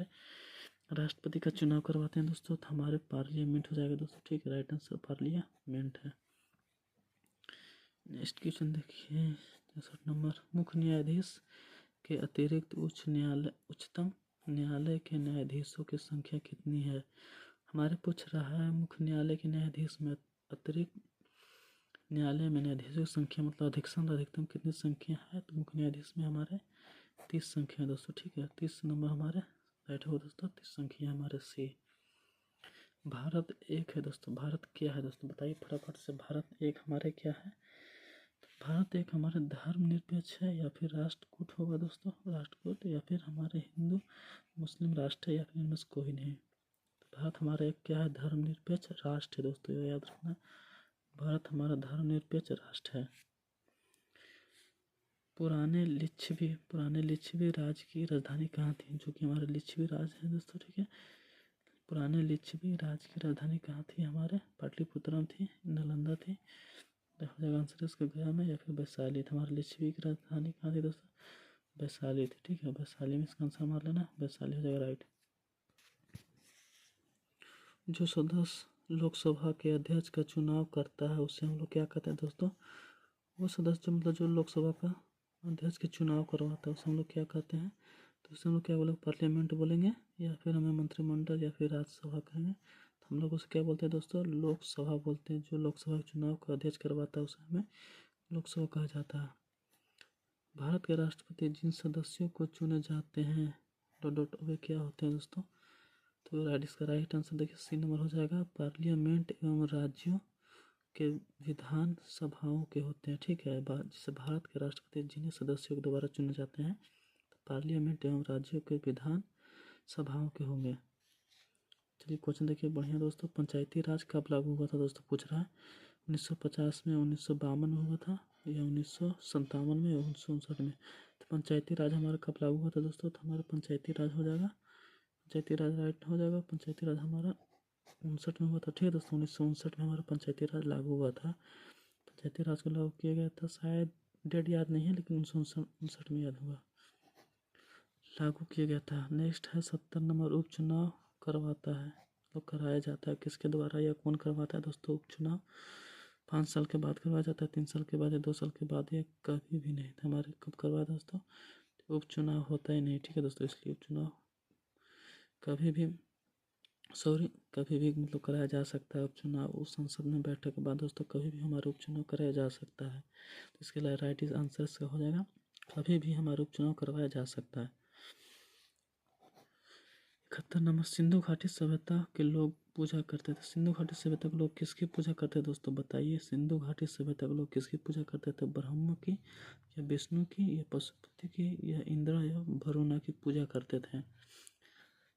राष्ट्रपति का चुनाव करवाते हैं दोस्तों? तो हमारे पार्लियामेंट हो जाएगा दोस्तों। ठीक है, राइट आंसर पार्लियामेंट है। नेक्स्ट क्वेश्चन देखिए 63 नंबर, मुख्य न्यायाधीश के अतिरिक्त उच्चतम न्यायालय के न्यायाधीशों की संख्या कितनी है? हमारे पूछ रहा है मुख्य न्यायालय के न्यायाधीश में अतिरिक्त न्यायालय में न्यायाधीशों की संख्या, मतलब अधिकतम कितनी संख्या है? तो मुख्य न्यायाधीश में हमारे 30 संख्या है दोस्तों। ठीक है, 30 नंबर हमारे राइट हो दोस्तों, 30 संख्या हमारे सी। भारत एक है दोस्तों, भारत क्या है दोस्तों? बताइए फटाफट से, भारत एक हमारे क्या है? भारत एक हमारे धर्मनिरपेक्ष है, या फिर राष्ट्रकूट होगा दोस्तों, राष्ट्रकूट, या फिर हमारे हिंदू मुस्लिम राष्ट्र है, या फिर इनमें से कोई नहीं। तो भारत हमारा एक क्या है? धर्मनिरपेक्ष राष्ट्र है दोस्तों, ये याद रखना, भारत हमारा धर्मनिरपेक्ष राष्ट्र है। पुराने लिच्छवी राज की राजधानी कहाँ थी? जो कि हमारे लिच्छवी राज है दोस्तों। ठीक है, पुराने लिच्छवी राज की राजधानी कहाँ थी? हमारे पाटलिपुत्रम थी, नालंदा थी। हो जाएगा आंसर इसका गया में, या फिर वैशाली थी। हमारे लिच्छवी की राजधानी कहाँ थी दोस्तों? वैशाली थी। ठीक है, वैशाली में इसका आंसर मार लेना, वैशाली हो जाएगा राइट। जो सदस्य लोकसभा के अध्यक्ष का चुनाव करता है उसे हम लोग क्या कहते हैं दोस्तों? वो सदस्य मतलब जो लोकसभा का अध्यक्ष के चुनाव करवाता है उसे हम लोग क्या कहते हैं? तो उसे हम लोग क्या बोलेंगे? पार्लियामेंट बोलेंगे, या फिर हमें मंत्रिमंडल, या फिर राज्यसभा कहेंगे। तो हम लोग उसे क्या बोलते हैं दोस्तों? लोकसभा बोलते हैं। जो लोकसभा के चुनाव का अध्यक्ष करवाता है उसे हमें लोकसभा कहा जाता है। भारत के राष्ट्रपति जिन सदस्यों को चुने जाते हैं डॉट डॉट वे क्या होते हैं दोस्तों। तो इसका राइट आंसर देखिए सी नंबर हो जाएगा, पार्लियामेंट एवं राज्यों के विधान सभाओं के होते हैं। ठीक है, जैसे भारत के राष्ट्रपति जिन्हें सदस्यों के द्वारा चुने जाते हैं तो पार्लियामेंट एवं राज्यों के विधान सभाओं के होंगे। चलिए क्वेश्चन देखिए बढ़िया दोस्तों, पंचायती राज कब लागू हुआ था दोस्तों, पूछ रहा है 1950 में, 1952 में हुआ था, या 1957 में, या 1959 में। तो पंचायती राज हमारा कब लागू हुआ था दोस्तों, तो हमारा पंचायती राज हो जाएगा, पंचायती राज राइट हो जाएगा, पंचायती राज हमारा 59 में हुआ था। ठीक है दोस्तों, 1959 में हमारा पंचायती राज लागू हुआ था। पंचायती राज को लागू किया गया था, शायद डेट याद नहीं है लेकिन 1959 में याद हुआ लागू किया गया था। नेक्स्ट है 70 नंबर, उपचुनाव करवाता है तो कराया जाता है किसके द्वारा या कौन करवाता है दोस्तों उपचुनाव। 5 साल के बाद करवाया जाता है, 3 साल के बाद या 2 साल के बाद, या कभी भी नहीं। हमारे कब करवाया दोस्तों, उपचुनाव होता ही नहीं। ठीक है दोस्तों, इसलिए उपचुनाव कभी भी मतलब कराया जा सकता है उपचुनाव। उस संसद में बैठने के बाद दोस्तों कभी भी हमारा उपचुनाव कराया जा सकता है। तो इसके लिए राइट इज आंसर इसका हो जाएगा, कभी भी हमारा उपचुनाव करवाया जा सकता है। 71 नंबर, सिंधु घाटी सभ्यता के लोग पूजा करते थे। सिंधु घाटी सभ्यता के लोग किसकी पूजा करते थे दोस्तों, बताइए। सिंधु घाटी सभ्यता के लोग किसकी पूजा करते थे, ब्रह्मा की, या विष्णु की, या पशुपति की, या इंद्र या वरुणा की पूजा करते थे।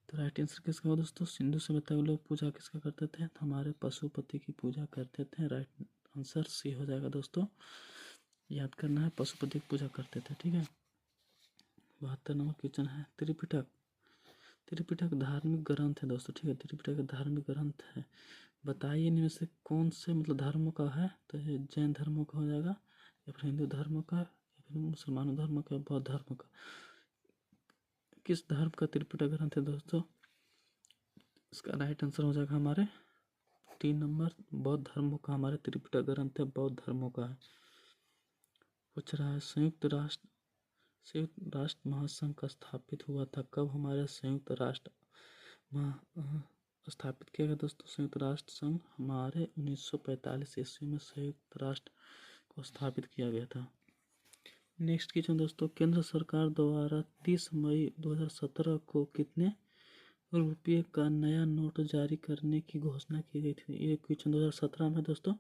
तो राइट आंसर किसका होगा दोस्तों, सिंधु सभ्यता के लोग पूजा किसका करते थे, तो हमारे पशुपति की पूजा करते थे। राइट आंसर सी हो जाएगा दोस्तों, याद करना है, पशुपति की पूजा करते थे। ठीक है, 72 नंबर क्वेश्चन है, त्रिपिटक। त्रिपिटक धार्मिक ग्रंथ है दोस्तों। ठीक है, त्रिपिटक धार्मिक ग्रंथ है, बताइए इनमें से कौन से मतलब धर्मों का है। तो ये जैन धर्मों का हो जाएगा, या फिर हिंदू धर्मों का, या फिर मुसलमानों धर्म का, बौद्ध धर्म का। किस धर्म का त्रिपिटक ग्रंथ है दोस्तों, इसका राइट आंसर हो जाएगा हमारे 3 नंबर, बौद्ध धर्मों का हमारे त्रिपिटक ग्रंथ है, बौद्ध धर्मों का है। पूछ रहा है संयुक्त राष्ट्र महासंघ का स्थापित हुआ था कब, हमारे संयुक्त राष्ट्र स्थापित किया गया दोस्तों। संयुक्त राष्ट्र संघ हमारे 1945 ईस्वी में संयुक्त राष्ट्र को स्थापित किया गया था। नेक्स्ट क्वेश्चन दोस्तों, केंद्र सरकार द्वारा 30 मई 2017 को कितने रुपये का नया नोट जारी करने की घोषणा की गई थी। ये क्वेश्चन 2017 में दोस्तों,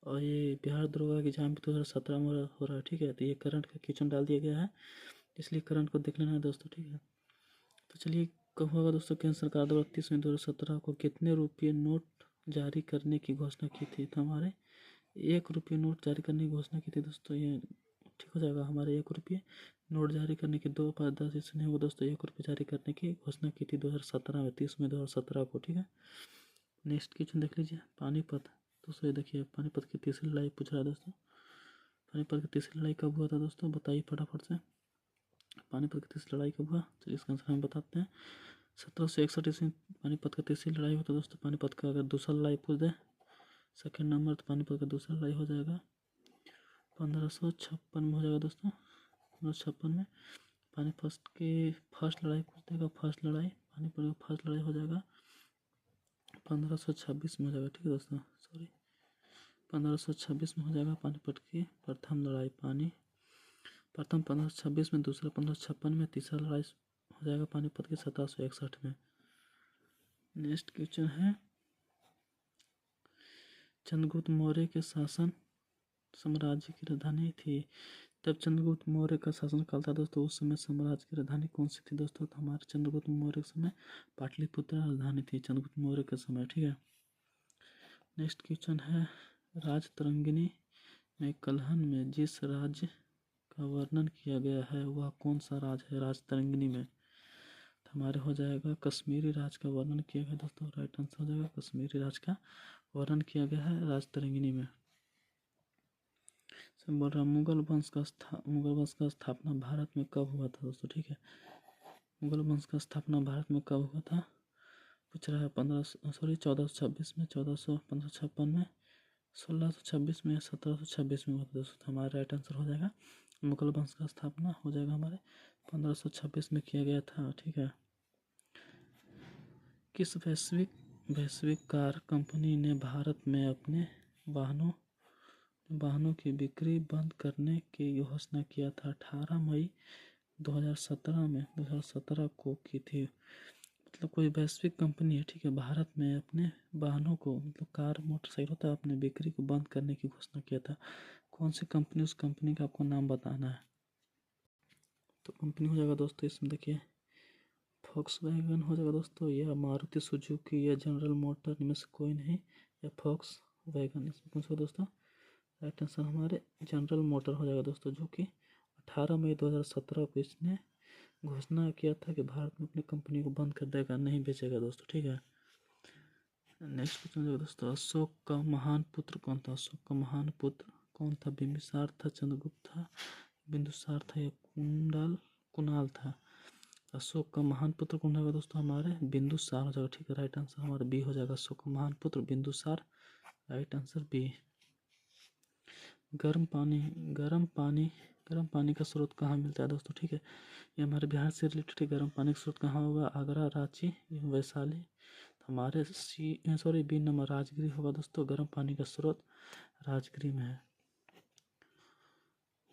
और ये बिहार दरोगा के एग्जाम भी 2017 में हो रहा है। ठीक है, तो ये करंट का क्वेश्चन डाल दिया गया है, इसलिए करंट को देख लेना है दोस्तों। ठीक है, तो चलिए कब होगा दोस्तों, केंद्र सरकार द्वारा 30 मई 2017 को कितने रुपये नोट जारी करने की घोषणा की थी। तो हमारे 1 रुपये नोट जारी करने की घोषणा की थी दोस्तों। ये ठीक हो जाएगा, हमारे 1 रुपये नोट जारी करने की 2, 5, 10 इससे नहीं होगा दोस्तों। 1 रुपये जारी करने की घोषणा की थी 2017 में, 30 मई 2017 को। ठीक है, नेक्स्ट क्वेश्चन देख लीजिए, पानीपत। दोस्तों ये देखिए, पानीपत की तीसरी लड़ाई पूछ रहा है दोस्तों। पानीपत की तीसरी लड़ाई कब हुआ था दोस्तों, बताइए फटाफट से। पानीपत की तीसरी लड़ाई कब हुआ, चलिए इसका आंसर हम बताते हैं। 1761 ईस्वी पानीपत की तीसरी लड़ाई हुआ था दोस्तों। पानीपत का अगर दूसरा लड़ाई पूछ दे सेकेंड नंबर, तो पानीपत का दूसरा लड़ाई हो जाएगा 1556 में हो जाएगा दोस्तों। 1556 में पानीपत की फर्स्ट लड़ाई पूछ देगा, फर्स्ट लड़ाई पानीपत की फर्स्ट लड़ाई हो जाएगा 1526 में हो जाएगा। ठीक है दोस्तों, सॉरी 1526 में हो जाएगा पानीपत की प्रथम लड़ाई। प्रथम 1526 में, दूसरा 1556 में, तीसरा लड़ाई हो जाएगा पानीपत की 1761 में। नेक्स्ट क्वेश्चन है, चंद्रगुप्त मौर्य के शासन साम्राज्य की राजधानी थी। जब चंद्रगुप्त मौर्य का शासन काल था दोस्तों, उस समय साम्राज्य की राजधानी कौन सी थी दोस्तों, तो हमारे चंद्रगुप्त मौर्य के समय पाटलिपुत्र राजधानी थी, चंद्रगुप्त मौर्य के समय। ठीक है, नेक्स्ट क्वेश्चन है, राजतरंगिणी में कलहन में जिस राज्य का वर्णन किया गया है वह कौन सा राज्य है राजतरंगिणी में। तो हमारे हो जाएगा कश्मीरी राज्य का वर्णन किया गया दोस्तों। राइट आंसर हो जाएगा, कश्मीरी राज्य का वर्णन किया गया है राजतरंगिणी में। बोल रहा मुगल वंश का स्थापना भारत में कब हुआ था दोस्तों। ठीक है, मुगल वंश का स्थापना भारत में कब हुआ था, पूछ रहा है 1426 में, 1556 में, 1626 में, 1726 में हुआ था दोस्तों। तो हमारा राइट आंसर हो जाएगा मुगल वंश का स्थापना हो जाएगा हमारे 1526 में किया गया था। ठीक है, किस वैश्विक कार कंपनी ने भारत में अपने वाहनों वाहनों की बिक्री बंद करने की घोषणा किया था? 18 मई 2017 को की थी। मतलब कोई वैश्विक कंपनी है, ठीक है, भारत में अपने वाहनों को, मतलब कार मोटरसाइकिल होता है, अपने बिक्री को बंद करने की घोषणा किया था। कौन सी कंपनी, उस कंपनी का आपको नाम बताना है। तो कंपनी हो जाएगा दोस्तों इसमें देखिए फॉक्सवैगन हो जाएगा दोस्तों, या मारुति सुजुकी, या जनरल मोटर, इनमें से कोई नहीं, या फॉक्सवैगन। इसमें कौन सा दोस्तों राइट आंसर हमारे जनरल मोटर हो जाएगा दोस्तों, जो कि 18 मई 2017 को इसने घोषणा किया था कि भारत में अपनी कंपनी को बंद कर देगा, नहीं बेचेगा दोस्तों, ठीक है। नेक्स्ट क्वेश्चन हो जाएगा दोस्तों, अशोक का महान पुत्र कौन था? अशोक का महान पुत्र कौन था? बिंबिसार था, चंद्रगुप्त था, बिंदुसार था, या कुणाल था? अशोक का महान पुत्र कौन होगा दोस्तों? हमारे बिंदुसार हो जाएगा, ठीक है। राइट आंसर हमारा बी हो जाएगा, अशोक का महान पुत्र बिंदुसार। Right answer B. गर्म पानी का स्रोत कहाँ मिलता है दोस्तों? ठीक है, ये हमारे बिहार से रिलेटेड है। गर्म पानी का स्रोत कहाँ होगा? आगरा, रांची, वैशाली। हमारे बी नंबर राजगिरी होगा दोस्तों, गर्म पानी का स्रोत राजगिरी में है।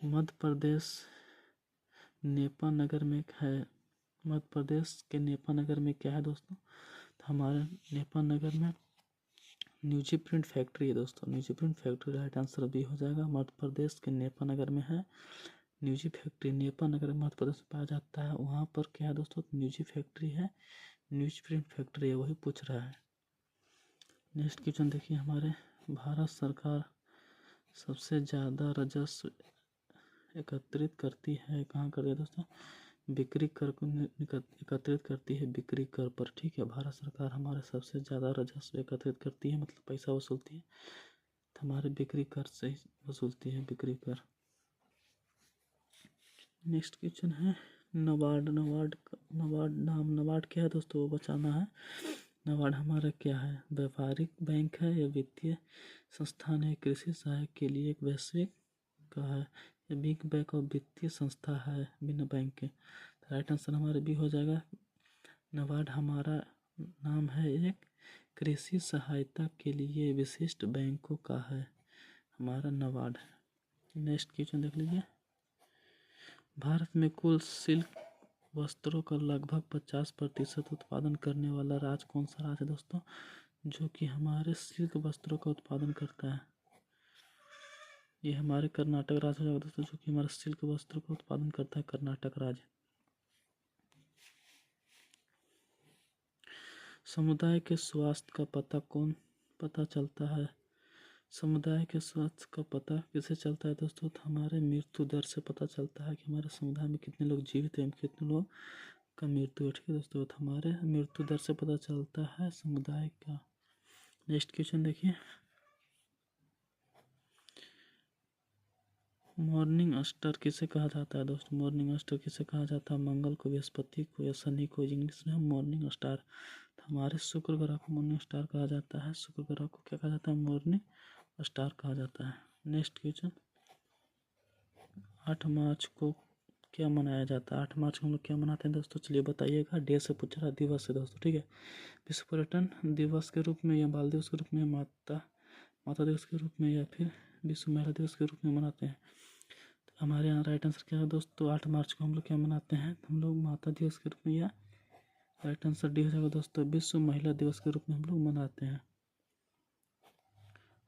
मध्य प्रदेश नेपानगर में है। मध्य प्रदेश के नेपानगर में क्या है दोस्तों? तो हमारे नेपानगर में न्यूजी प्रिंट फैक्ट्री है दोस्तों, newsprint factory. Right answer B हो जाएगा, मध्य प्रदेश के नेपानगर में है न्यूजी फैक्ट्री। नेपानगर मध्य प्रदेश में पाया जाता है, वहाँ पर क्या है दोस्तों? न्यूजी फैक्ट्री है, न्यूज प्रिंट फैक्ट्री है, वही पूछ रहा है। नेक्स्ट क्वेश्चन देखिए, हमारे भारत सरकार सबसे ज़्यादा राजस्व एकत्रित करती है कहाँ करती है दोस्तों? बिक्री कर को एकत्रित करती है बिक्री कर पर, ठीक है। भारत सरकार हमारे सबसे ज़्यादा राजस्व एकत्रित करती है, मतलब पैसा वसूलती है, तो हमारे बिक्री कर से ही वसूलती है, बिक्री कर। नेक्स्ट क्वेश्चन है नबार्ड। नबार्ड क्या है दोस्तों? वो बताना है। नबार्ड हमारा क्या है? व्यापारिक बैंक है, या वित्तीय संस्थान है, कृषि सहायक के लिए एक वैश्विक का है, या बिग बैंक और वित्तीय संस्था है बिना बैंक के? राइट आंसर हमारे भी हो जाएगा। नबार्ड हमारा नाम है एक कृषि सहायता के लिए विशिष्ट बैंकों का है, हमारा नबार्ड है। नेक्स्ट क्वेश्चन देख लीजिए, भारत में कुल सिल्क वस्त्रों का लगभग 50% उत्पादन करने वाला राज्य कौन सा राज्य है दोस्तों, जो कि हमारे सिल्क वस्त्रों का उत्पादन करता है? ये हमारे कर्नाटक राज्य है दोस्तों, जो कि हमारे सिल्क वस्त्रों का उत्पादन करता है, कर्नाटक राज्य। समुदाय के स्वास्थ्य का पता चलता है? समुदाय के स्वास्थ्य का पता किसे चलता है दोस्तों? तो हमारे मृत्यु दर से पता चलता है कि हमारे समुदाय में कितने लोग जीवित हैं, कितने लोग का मृत्यु है, ठीक है दोस्तों। तो हमारे मृत्यु दर से पता चलता है समुदाय का। नेक्स्ट क्वेश्चन देखिए, मॉर्निंग स्टार किसे कहा जाता है दोस्तों? मॉर्निंग स्टार किसे कहा जाता है? मंगल को, बृहस्पति को, या शनि को? इंग्लिश में मॉर्निंग स्टार। तो हमारे शुक्र ग्रह को मॉर्निंग स्टार कहा जाता है, शुक्र ग्रह को क्या कहा जाता है? मॉर्निंग स्टार कहा जाता है। नेक्स्ट क्वेश्चन, 8 मार्च को क्या मनाया जाता है? 8 मार्च को हम लोग क्या मनाते हैं दोस्तों? चलिए बताइएगा। डे से पूछ रहा, दिवस है दोस्तों, ठीक है। विश्व पर्यटन दिवस के रूप में, या बाल दिवस के रूप में, माता दिवस के रूप में, या फिर विश्व महिला दिवस के रूप में मनाते हैं? तो हमारे यहाँ राइट आंसर क्या है दोस्तों? 8 मार्च को हम लोग क्या मनाते हैं? हम लोग माता दिवस के रूप में, या राइट आंसर डी हो जाएगा दोस्तों, विश्व महिला दिवस के रूप में हम लोग मनाते हैं।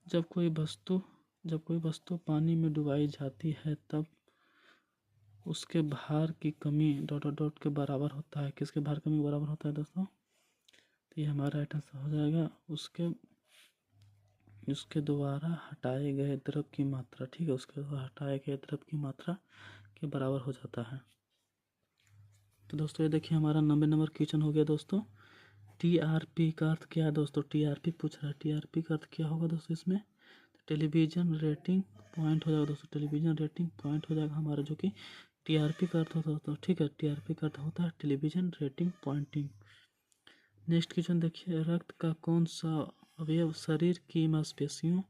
जब कोई वस्तु पानी में डुबाई जाती है, तब उसके भार की कमी ... के बराबर होता है। किसके भार कमी के बराबर होता है दोस्तों? तो ये हमारा राइट आंसर हो जाएगा, उसके द्वारा हटाए गए द्रव की मात्रा, ठीक है, उसके द्वारा हटाए गए द्रव की मात्रा के बराबर हो जाता है। तो दोस्तों ये देखिए, हमारा 90 नंबर क्वेश्चन हो गया दोस्तों। टीआरपी का अर्थ क्या है दोस्तों? टीआरपी पूछ रहा है, टीआरपी का अर्थ क्या होगा दोस्तों इसमें? टेलीविजन रेटिंग पॉइंट हो जाएगा दोस्तों, टेलीविजन रेटिंग पॉइंट हो जाएगा हमारा, जो कि टीआरपी का अर्थ होता है दोस्तों, ठीक है। टीआरपी का अर्थ होता है television rating pointing. Next question देखिए, रक्त का कौन सा अवयव शरीर की मांसपेशियों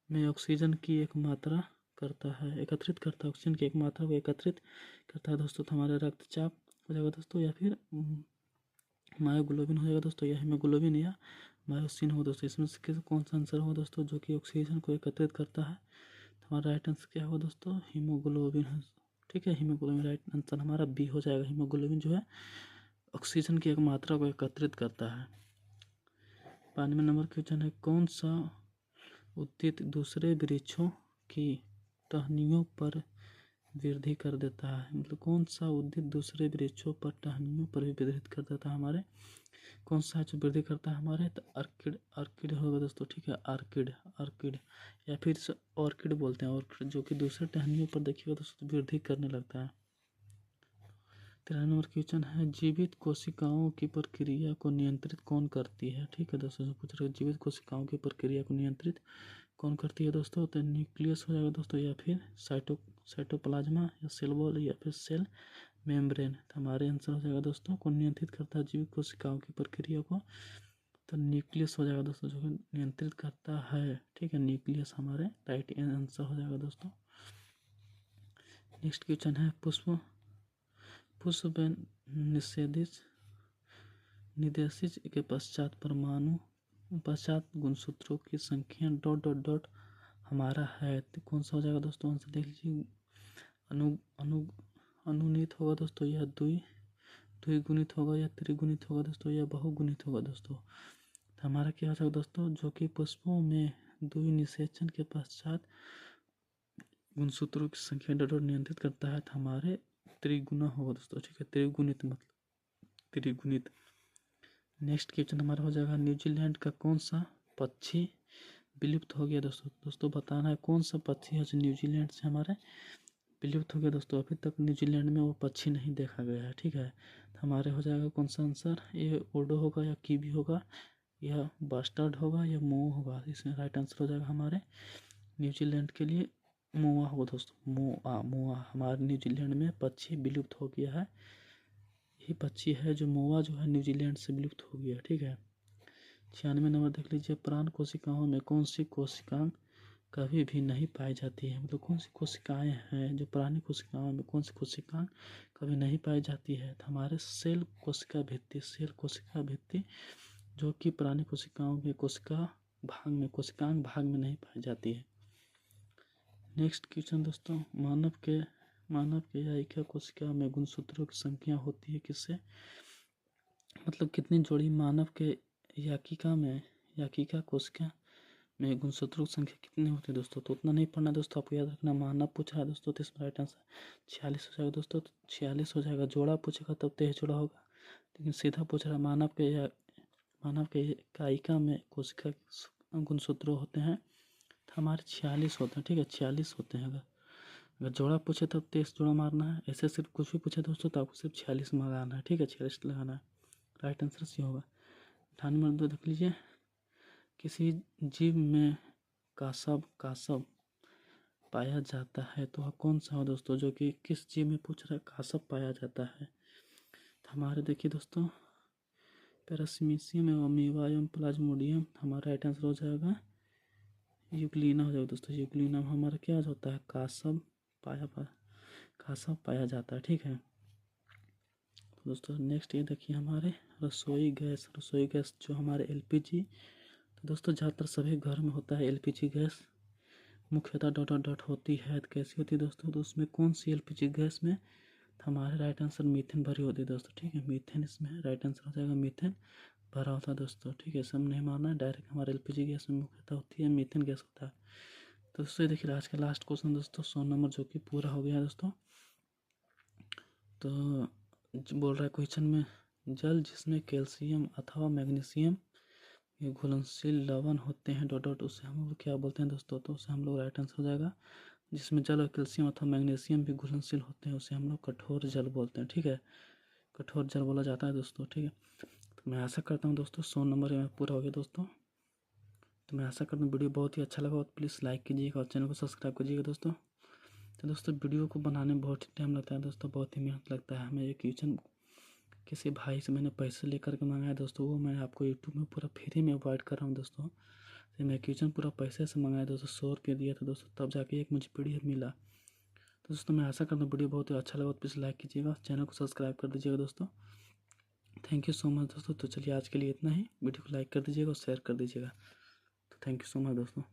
में ऑक्सीजन की एक मात्रा करता है, एकत्रित करता है, ऑक्सीजन की एक मात्रा को एकत्रित करता है दोस्तों? तो हमारे रक्तचाप हो जाएगा दोस्तों, या फिर मायोग्लोबिन हो जाएगा दोस्तों, या हीमोग्लोबिन, या मायोसिन हो दोस्तों। इसमें से कौन सा आंसर होगा दोस्तों, जो कि ऑक्सीजन को एकत्रित करता है? हमारा राइट आंसर क्या होगा दोस्तों? हीमोग्लोबिन है। ठीक है, हीमोग्लोबिन राइट आंसर हमारा बी हो जाएगा। हीमोग्लोबिन जो है ऑक्सीजन की एक मात्रा को एकत्रित करता है। 92 नंबर क्वेश्चन है, कौन सा उद्भिद दूसरे वृक्षों की टहनियों पर वृद्धि कर देता है? मतलब कौन सा उद्भिद दूसरे वृक्षों पर टहनियों पर भी वृद्धि कर देता है हमारे? कौन सा है जो वृद्धि करता है हमारे? तो अर्किड, अर्किड होगा दोस्तों। ठीक है, अर्किड, अर्किड या फिर ऑर्किड बोलते हैं, ऑर्किड, जो कि दूसरे टहनियों पर देखिएगा दोस्तों वृद्धि करने लगता है। 13 नंबर क्वेश्चन है, जीवित कोशिकाओं की प्रक्रिया को नियंत्रित कौन करती है? ठीक है दोस्तों, जो पूछ रहे हैं जीवित कोशिकाओं की प्रक्रिया को नियंत्रित कौन करती है दोस्तों? तो न्यूक्लियस हो जाएगा दोस्तों, या फिर साइटोप्लाज्मा, या सेल वॉल, या फिर सेल मेम्ब्रेन। तो हमारे आंसर हो जाएगा दोस्तों, कौन नियंत्रित करता है जीवित कोशिकाओं की प्रक्रिया को? तो न्यूक्लियस हो जाएगा दोस्तों, जो कि नियंत्रित करता है। ठीक है, न्यूक्लियस हमारे राइट आंसर हो जाएगा दोस्तों। नेक्स्ट क्वेश्चन है, पुष्प निषेधित के पश्चात गुणसूत्रों की संख्या ... हमारा है। तो कौन सा हो जाएगा दोस्तों? आंसर देख लीजिए। अनुनीत होगा दोस्तों, या द्विगुणित होगा, या त्रिगुणित होगा दोस्तों, या बहुगुणित होगा दोस्तों? तो हमारा क्या हो जाएगा दोस्तों? जो कि पुष्पों में द्विनिषेचन के पश्चात गुणसूत्रों की संख्या नियंत्रित करता है, तो हमारे त्रिगुना होगा दोस्तों। ठीक है, त्रिगुणित मतलब त्रिगुणित। नेक्स्ट क्वेश्चन हमारा हो जाएगा, न्यूजीलैंड का कौन सा पक्षी विलुप्त हो गया दोस्तों? दोस्तों बताना है कौन सा पक्षी है जो न्यूजीलैंड से हमारे विलुप्त हो गया दोस्तों। अभी तक न्यूजीलैंड में वो पक्षी नहीं देखा गया है। ठीक है, तो हमारे हो जाएगा कौन सा आंसर? ये ओडो होगा, या कीवी होगा, या बास्टर्ड होगा, या मोआ होगा? इसमें राइट आंसर हो जाएगा हमारे न्यूजीलैंड के लिए मोआ होगा दोस्तों। मोआ हमारे न्यूजीलैंड में पक्षी विलुप्त हो गया है। यही पक्षी है जो मोआ जो है न्यूजीलैंड से विलुप्त हो गया। ठीक है, 96 नंबर देख लीजिए, प्राण कोशिकाओं में कौन सी कोशिकाएं कभी भी नहीं पाई जाती है? मतलब कौन सी कोशिकाएं हैं जो प्राणी कोशिकाओं में, कौन सी कोशिकाएं कभी नहीं पाई जाती है? तो हमारे सेल कोशिका भित्ति जो कि प्राणी कोशिकाओं के कोशिकांग भाग में नहीं पाई जाती है। नेक्स्ट क्वेश्चन दोस्तों, मानव के यायिका कोशिका में गुणसूत्रों की संख्या होती है किससे? मतलब कितनी जोड़ी मानव के याकिका कोशिका में गुणसूत्रों की संख्या कितनी होती है दोस्तों? तो उतना नहीं पढ़ना दोस्तों, आपको याद रखना। मानव पूछ रहा है दोस्तों, तो इसमें राइट आंसर 46 हो जाएगा दोस्तों। तो 46 हो जाएगा। जोड़ा पूछेगा तब 23 जोड़ा होगा, लेकिन सीधा पूछ रहा है मानव के यायिका में कोशिका गुणसूत्रों होते हैं, तो हमारे 46 होते हैं। ठीक है, 46 होते हैं। अगर जोड़ा पूछे तब 23 जोड़ा मारना है। ऐसे सिर्फ कुछ भी पूछे दोस्तों तो आपको सिर्फ 46 लगाना है। ठीक है, 46 लगाना है। राइट आंसर सी होगा। 98 नंबर 2 देख लीजिए, किसी जीव में कासव पाया जाता है, तो वह कौन सा हो दोस्तों? जो कि किस जीव में पूछ रहा है कासव पाया जाता है? तो हमारे देखिए दोस्तों, पैरासीमियम एवं अमीबा एवं प्लाज्मोडियम। हमारा राइट आंसर हो जाएगा यूग्लिना हो जाएगा दोस्तों। यूग्लिना हमारा क्या होता है? कासव पाया जाता है। ठीक है तो दोस्तों, नेक्स्ट ये देखिए, हमारे रसोई गैस जो हमारे एलपीजी। तो दोस्तों ज़्यादातर सभी घर में होता है एलपीजी गैस, मुख्यतः ... होती है। तो कैसी होती है दोस्तों? तो उसमें कौन सी एलपीजी गैस में? तो हमारे राइट आंसर मीथेन भरी होती है दोस्तों। ठीक है, मीथेन इसमें राइट आंसर हो जाएगा। मीथेन भरा होता है दोस्तों। ठीक है, सब नहीं मारना है, डायरेक्ट हमारे एलपीजी गैस में मुख्यतः होती है मीथेन गैस होता है। तो दोस्तों देखिए आज का लास्ट क्वेश्चन दोस्तों 100 नंबर, जो कि पूरा हो गया है दोस्तों। तो बोल रहा है क्वेश्चन में, जल जिसमें कैल्शियम अथवा मैग्नीशियम ये घुलनशील लवण होते हैं ... उसे हम लोग क्या बोलते हैं दोस्तों? तो उसे हम लोग राइट आंसर हो जाएगा, जिसमें जल और कैल्शियम अथवा मैग्नीशियम भी घुलनशील होते हैं उसे हम लोग कठोर जल बोलते हैं। ठीक है, कठोर जल बोला जाता है दोस्तों। ठीक है, तो मैं आशा करता हूँ दोस्तों 100 नंबर में पूरा हो गया दोस्तों। तो मैं आशा करता हूँ वीडियो बहुत ही अच्छा लगा, और प्लीज़ लाइक कीजिएगा और चैनल को सब्सक्राइब कीजिएगा दोस्तों। तो दोस्तों वीडियो को बनाने में बहुत ही टाइम लगता है दोस्तों, बहुत ही मेहनत लगता है हमें। ये क्वेश्चन किसी भाई से मैंने पैसे लेकर के मंगाया दोस्तों, वो मैं आपको यूट्यूब में पूरा फ्री में अवॉइड कर रहा हूँ दोस्तों। तो मैं क्वेश्चन पूरा पैसे से मंगाया दोस्तों, 100 रुपये दिया था दोस्तों, तब जाके एक मुझे PDF मिला। तो दोस्तों मैं आशा करता हूँ वीडियो बहुत ही अच्छा लगा, प्लीज़ लाइक कीजिएगा, चैनल को सब्सक्राइब कर दीजिएगा दोस्तों। थैंक यू सो मच दोस्तों। तो चलिए आज के लिए इतना ही। वीडियो को लाइक कर दीजिएगा और शेयर कर दीजिएगा। तो थैंक यू सो मच दोस्तों।